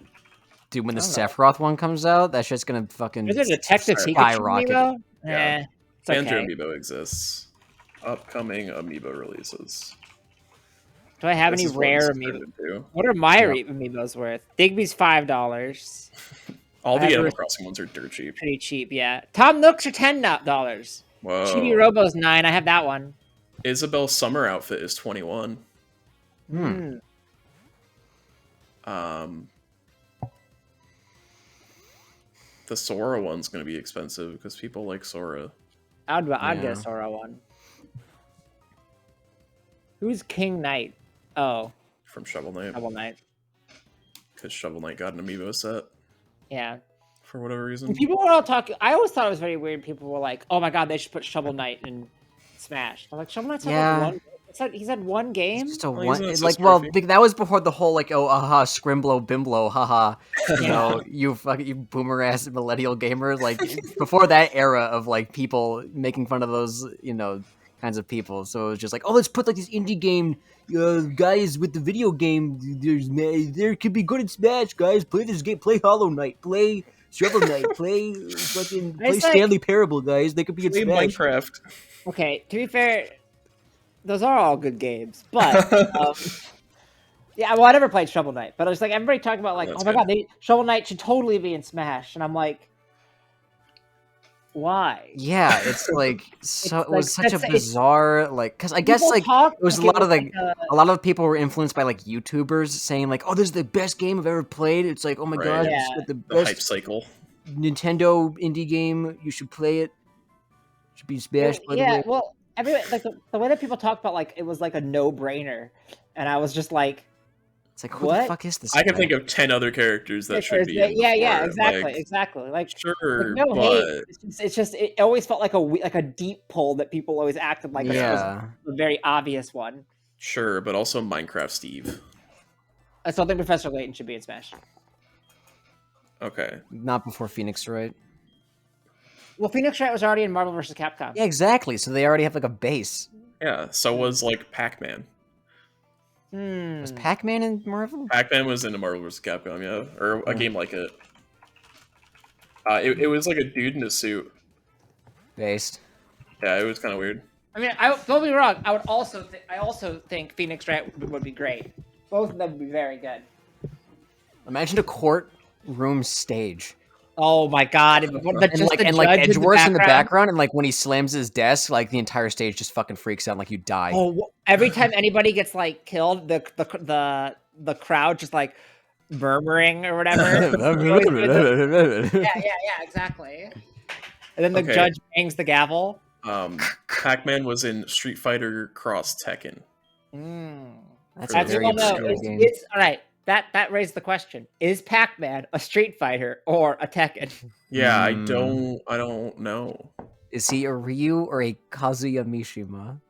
dude, when the I don't know. Sephiroth one comes out, that shit's gonna fucking Is there a Detective Pikachu skyrocket. amiibo? Yeah. It's Banjo okay. amiibo exists. Upcoming amiibo releases. Do I have This any is what rare this is amiibo? turned into. What are my Yeah. amiibos worth? Digby's $5. All I the have Animal a- Crossing ones are dirt cheap. Pretty cheap, yeah. Tom Nooks are $10. Whoa. Chibi Robo's $9. I have that one. Isabel's summer outfit is 21. Hmm. Um, the Sora one's going to be expensive because people like Sora. I'd get Yeah. a Sora one. Who's King Knight? Oh, From Shovel Knight. Shovel Knight. Because Shovel Knight got an amiibo set Yeah. for whatever reason. And people were all talking. I always thought it was very weird. People were like, "Oh my god, they should put Shovel Knight in Smash." I'm like, Shovel Knight's had Yeah. like one. He's had one game. It's just a Well, he's one. an Like, assist well, trophy. that was before the whole like, oh, aha, scrimblow, bimblow, haha. You Yeah. know, you fucking you boomer ass millennial gamer. Like before that era of like people making fun of those, you know, kinds of people. So it was just like, oh, let's put like this indie game guys with the video game. There could be good at Smash, guys. Play this game. Play Hollow Knight. Play Shovel Knight. Play fucking play It's like- Stanley Parable, guys. They could be at Play Smash. Minecraft. Okay, to be fair, those are all good games, but yeah, well, I never played Shovel Knight, but I was like, everybody talking about like, That's oh my good. god, Shovel Knight should totally be in Smash, and I'm like, why? Yeah, it's like so. It's It was like- such a that's- it's- bizarre like because I guess People like talk it was a like lot of like a- a lot of people were influenced by like YouTubers saying like, "Oh, this is the best game I've ever played." It's like, "Oh my Right. god, Yeah. it's got the The hype best cycle. Nintendo indie game. You should play it. Should be Smash." By the yeah, way, well, everybody like the way that people talk about like it was like a no-brainer, and I was just like, it's like, who the what? fuck is this? I can guy? think of 10 other characters that should be. in yeah, for it. exactly, Like, exactly. Like, sure, no but hate. It's just it always felt like a deep pull that people always acted like it was Yeah, a very obvious one. sure, but also Minecraft Steve. I still think Professor Layton should be in Smash. Okay. not before Phoenix, right? Well, Phoenix Wright was already in Marvel vs. Capcom. Yeah, exactly. So they already have like a base. Yeah, so was like Pac-Man. Hmm. Was Pac-Man in Marvel? Pac-Man was in a Marvel vs. Capcom, yeah, or a game like it. It was like a dude in a suit. Based. Yeah, it was kind of weird. I mean, don't be wrong. I also think Phoenix Wright would be great. Both of them would be very good. Imagine a courtroom stage. Oh my god! And like Edgeworth in the background, and like when he slams his desk, like the entire stage just fucking freaks out, like you die. Oh, every time anybody gets like killed, the crowd just like murmuring or whatever. yeah, exactly. And then the Okay. judge bangs the gavel. Pac-Man was in Street Fighter Cross Tekken. That's For a the very game. obscure game. It's all right. That raised the question: is Pac-Man a Street Fighter or a Tekken? Yeah, I Hmm. don't know. Is he a Ryu or a Kazuya Mishima?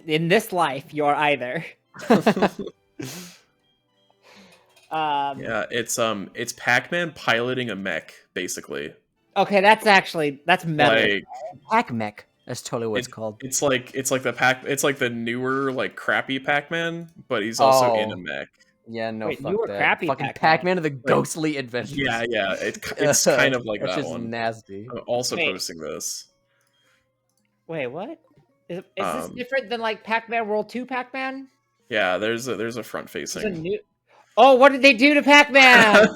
In this life, you're either. Yeah, it's Pac-Man piloting a mech, basically. Okay, that's metal. Like Pac-Mech. That's totally what it's called. it's like the newer like crappy Pac-Man, but he's also in a Oh. mech. Yeah, no, Wait, fuck you were that. crappy Fucking Pac-Man. Pac-Man of the Ghostly Adventures. Yeah, it's kind of like That's that just one. nasty. I'm also Wait. posting this. Wait, what? Is this Um, different than like Pac-Man World 2 Pac-Man? Yeah, there's a front There's a facing. new. Oh, what did they do to Pac-Man?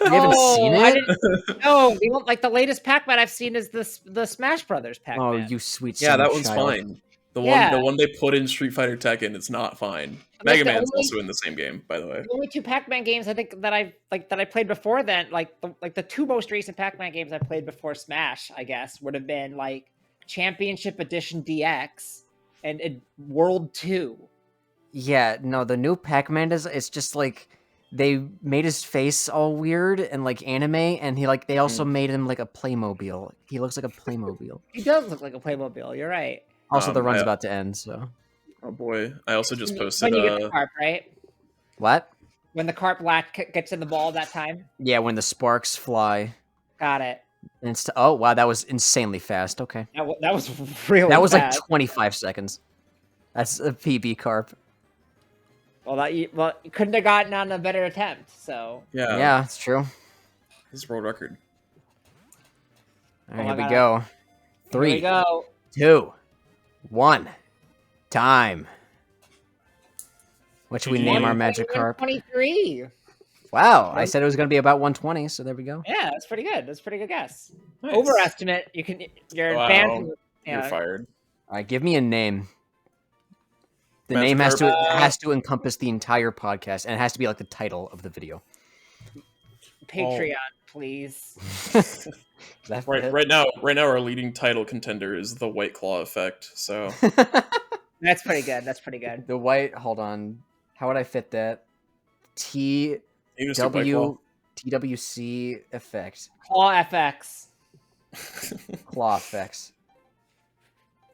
You haven't seen I it? didn't. No, like the latest Pac-Man I've seen is the Smash Brothers Pac-Man. Oh, you sweet Yeah, son that of a one's child. fine. The Yeah. one they put in Street Fighter Tekken, it's not fine. Like, Mega the Man's only- also in the same game, by the way. The only two Pac-Man games I think that I played before then, like the two most recent Pac-Man games I played before Smash, I guess, would have been like Championship Edition DX and World 2. Yeah, no, the new Pac-Man it's just like they made his face all weird and like anime, and they also made him like a Playmobil. He looks like a Playmobil. He does look like a Playmobil. You're right. Also, the run's I- about to end, so Oh boy, I also just posted. When you get the carp, right? what? When the carp gets in the ball that time. Yeah, when the sparks fly. Got it. And oh wow, that was insanely fast. Okay, That was really. that was fast. like 25 seconds. That's a PB carp. Well, you couldn't have gotten on a better attempt. So Yeah, it's true. This is world record. All right, Oh here my we God. go. here we 3, go. 2, 1, time. What should we GG. name our Magikarp? 23. Wow, I said it was going to be about 120, so there we go. Yeah, that's pretty good. That's a pretty good guess. Nice. Overestimate. You're Wow. banned. From, You're fired. All right, give me a name. The name has Magikarp. to encompass the entire podcast, and it has to be like the title of the video. Patreon, please. Right now, our leading title contender is the White Claw effect. So That's pretty good. That's pretty good. The white. Hold on. How would I fit that? you just do White Claw. TWC effect. Claw FX. Claw effects.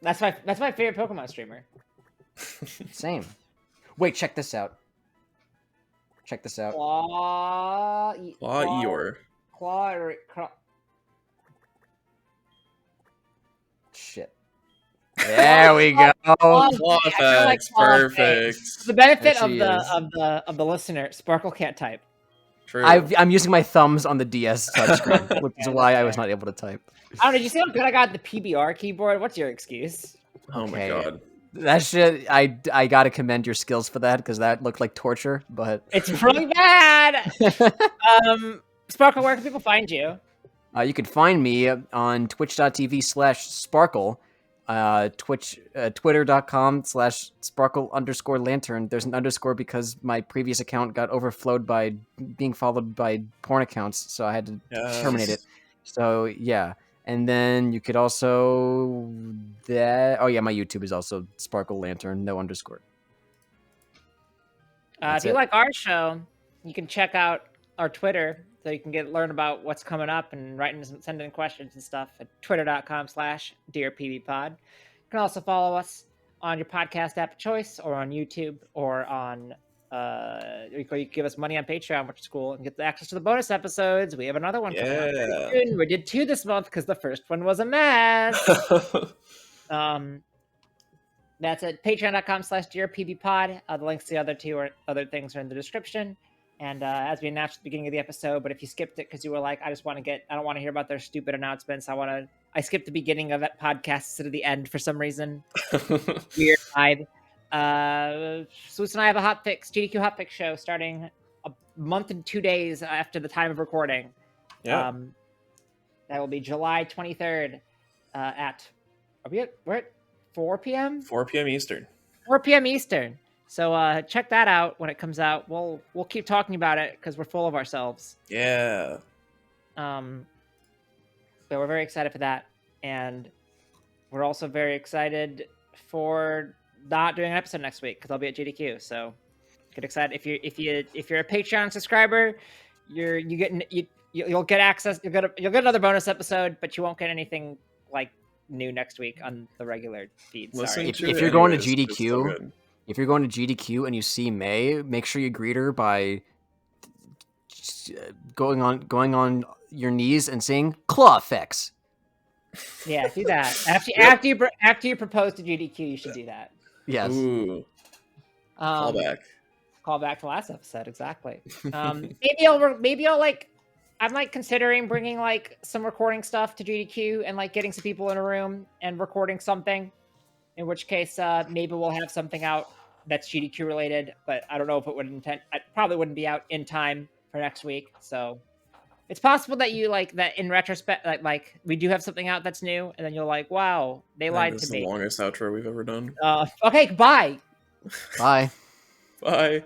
That's my favorite Pokemon streamer. Same. Wait, check this out. Check this out. Claw Eeyore. Shit. There we go. Claw I effects, like claw perfect. effects. The benefit There she is. of the listener, Sparkle can't type. True. I'm using my thumbs on the DS touchscreen, which is why I was not able to type. I don't know. Did you see how good I got the PBR keyboard? What's your excuse? Oh my Okay. god. That shit, I gotta commend your skills for that, because that looked like torture, but... It's really bad! Sparkle, where can people find you? You can find me on twitch.tv/sparkle, twitter.com/sparkle_lantern. There's an underscore because my previous account got overflowed by being followed by porn accounts, so I had to terminate it. So, yeah. And then you could also... Oh, yeah, my YouTube is also Sparkle Lantern, no underscore. If you like our show, you can check out our Twitter so you can learn about what's coming up and send in questions and stuff at twitter.com/DearPBPod. You can also follow us on your podcast app of choice or on YouTube or on... you can give us money on Patreon, which is cool, and get access to the bonus episodes. We have another one coming out pretty soon. We did 2 this month because the first one was a mess. That's at patreon.com/DearPBPod. The links to the other 2 or other things are in the description. And as we announced at the beginning of the episode, but if you skipped it because you were like, I don't want to hear about their stupid announcements. I skipped the beginning of that podcast instead of the end for some reason. Weird vibe. Sluice and I have a GDQ hotfix show starting a month and 2 days after the time of recording. Yeah. That will be July 23rd we're at 4 p.m.? 4 p.m. Eastern. 4 p.m. Eastern. So check that out when it comes out. We'll keep talking about it because we're full of ourselves. Yeah. But we're very excited for that, and we're also very excited for not doing an episode next week because I'll be at GDQ. So get excited if you're a Patreon subscriber, you'll get access. You'll get another bonus episode, but you won't get anything like new next week on the regular feed. Sorry. If you're going to GDQ, if you're going to GDQ and you see May, make sure you greet her by going on your knees and saying claw effects. Yeah, do that. After you propose to GDQ, you should do that. Yes. Ooh. Callback. Call back to last episode, exactly. Maybe I'll I'm like considering bringing like some recording stuff to GDQ and like getting some people in a room and recording something. In which case, maybe we'll have something out that's GDQ related, but I don't know if it probably wouldn't be out in time for next week. So it's possible that you like that in retrospect, like we do have something out that's new, and then you're like, wow, they lied to me. This is the longest outro we've ever done. Okay, bye. Bye. Bye.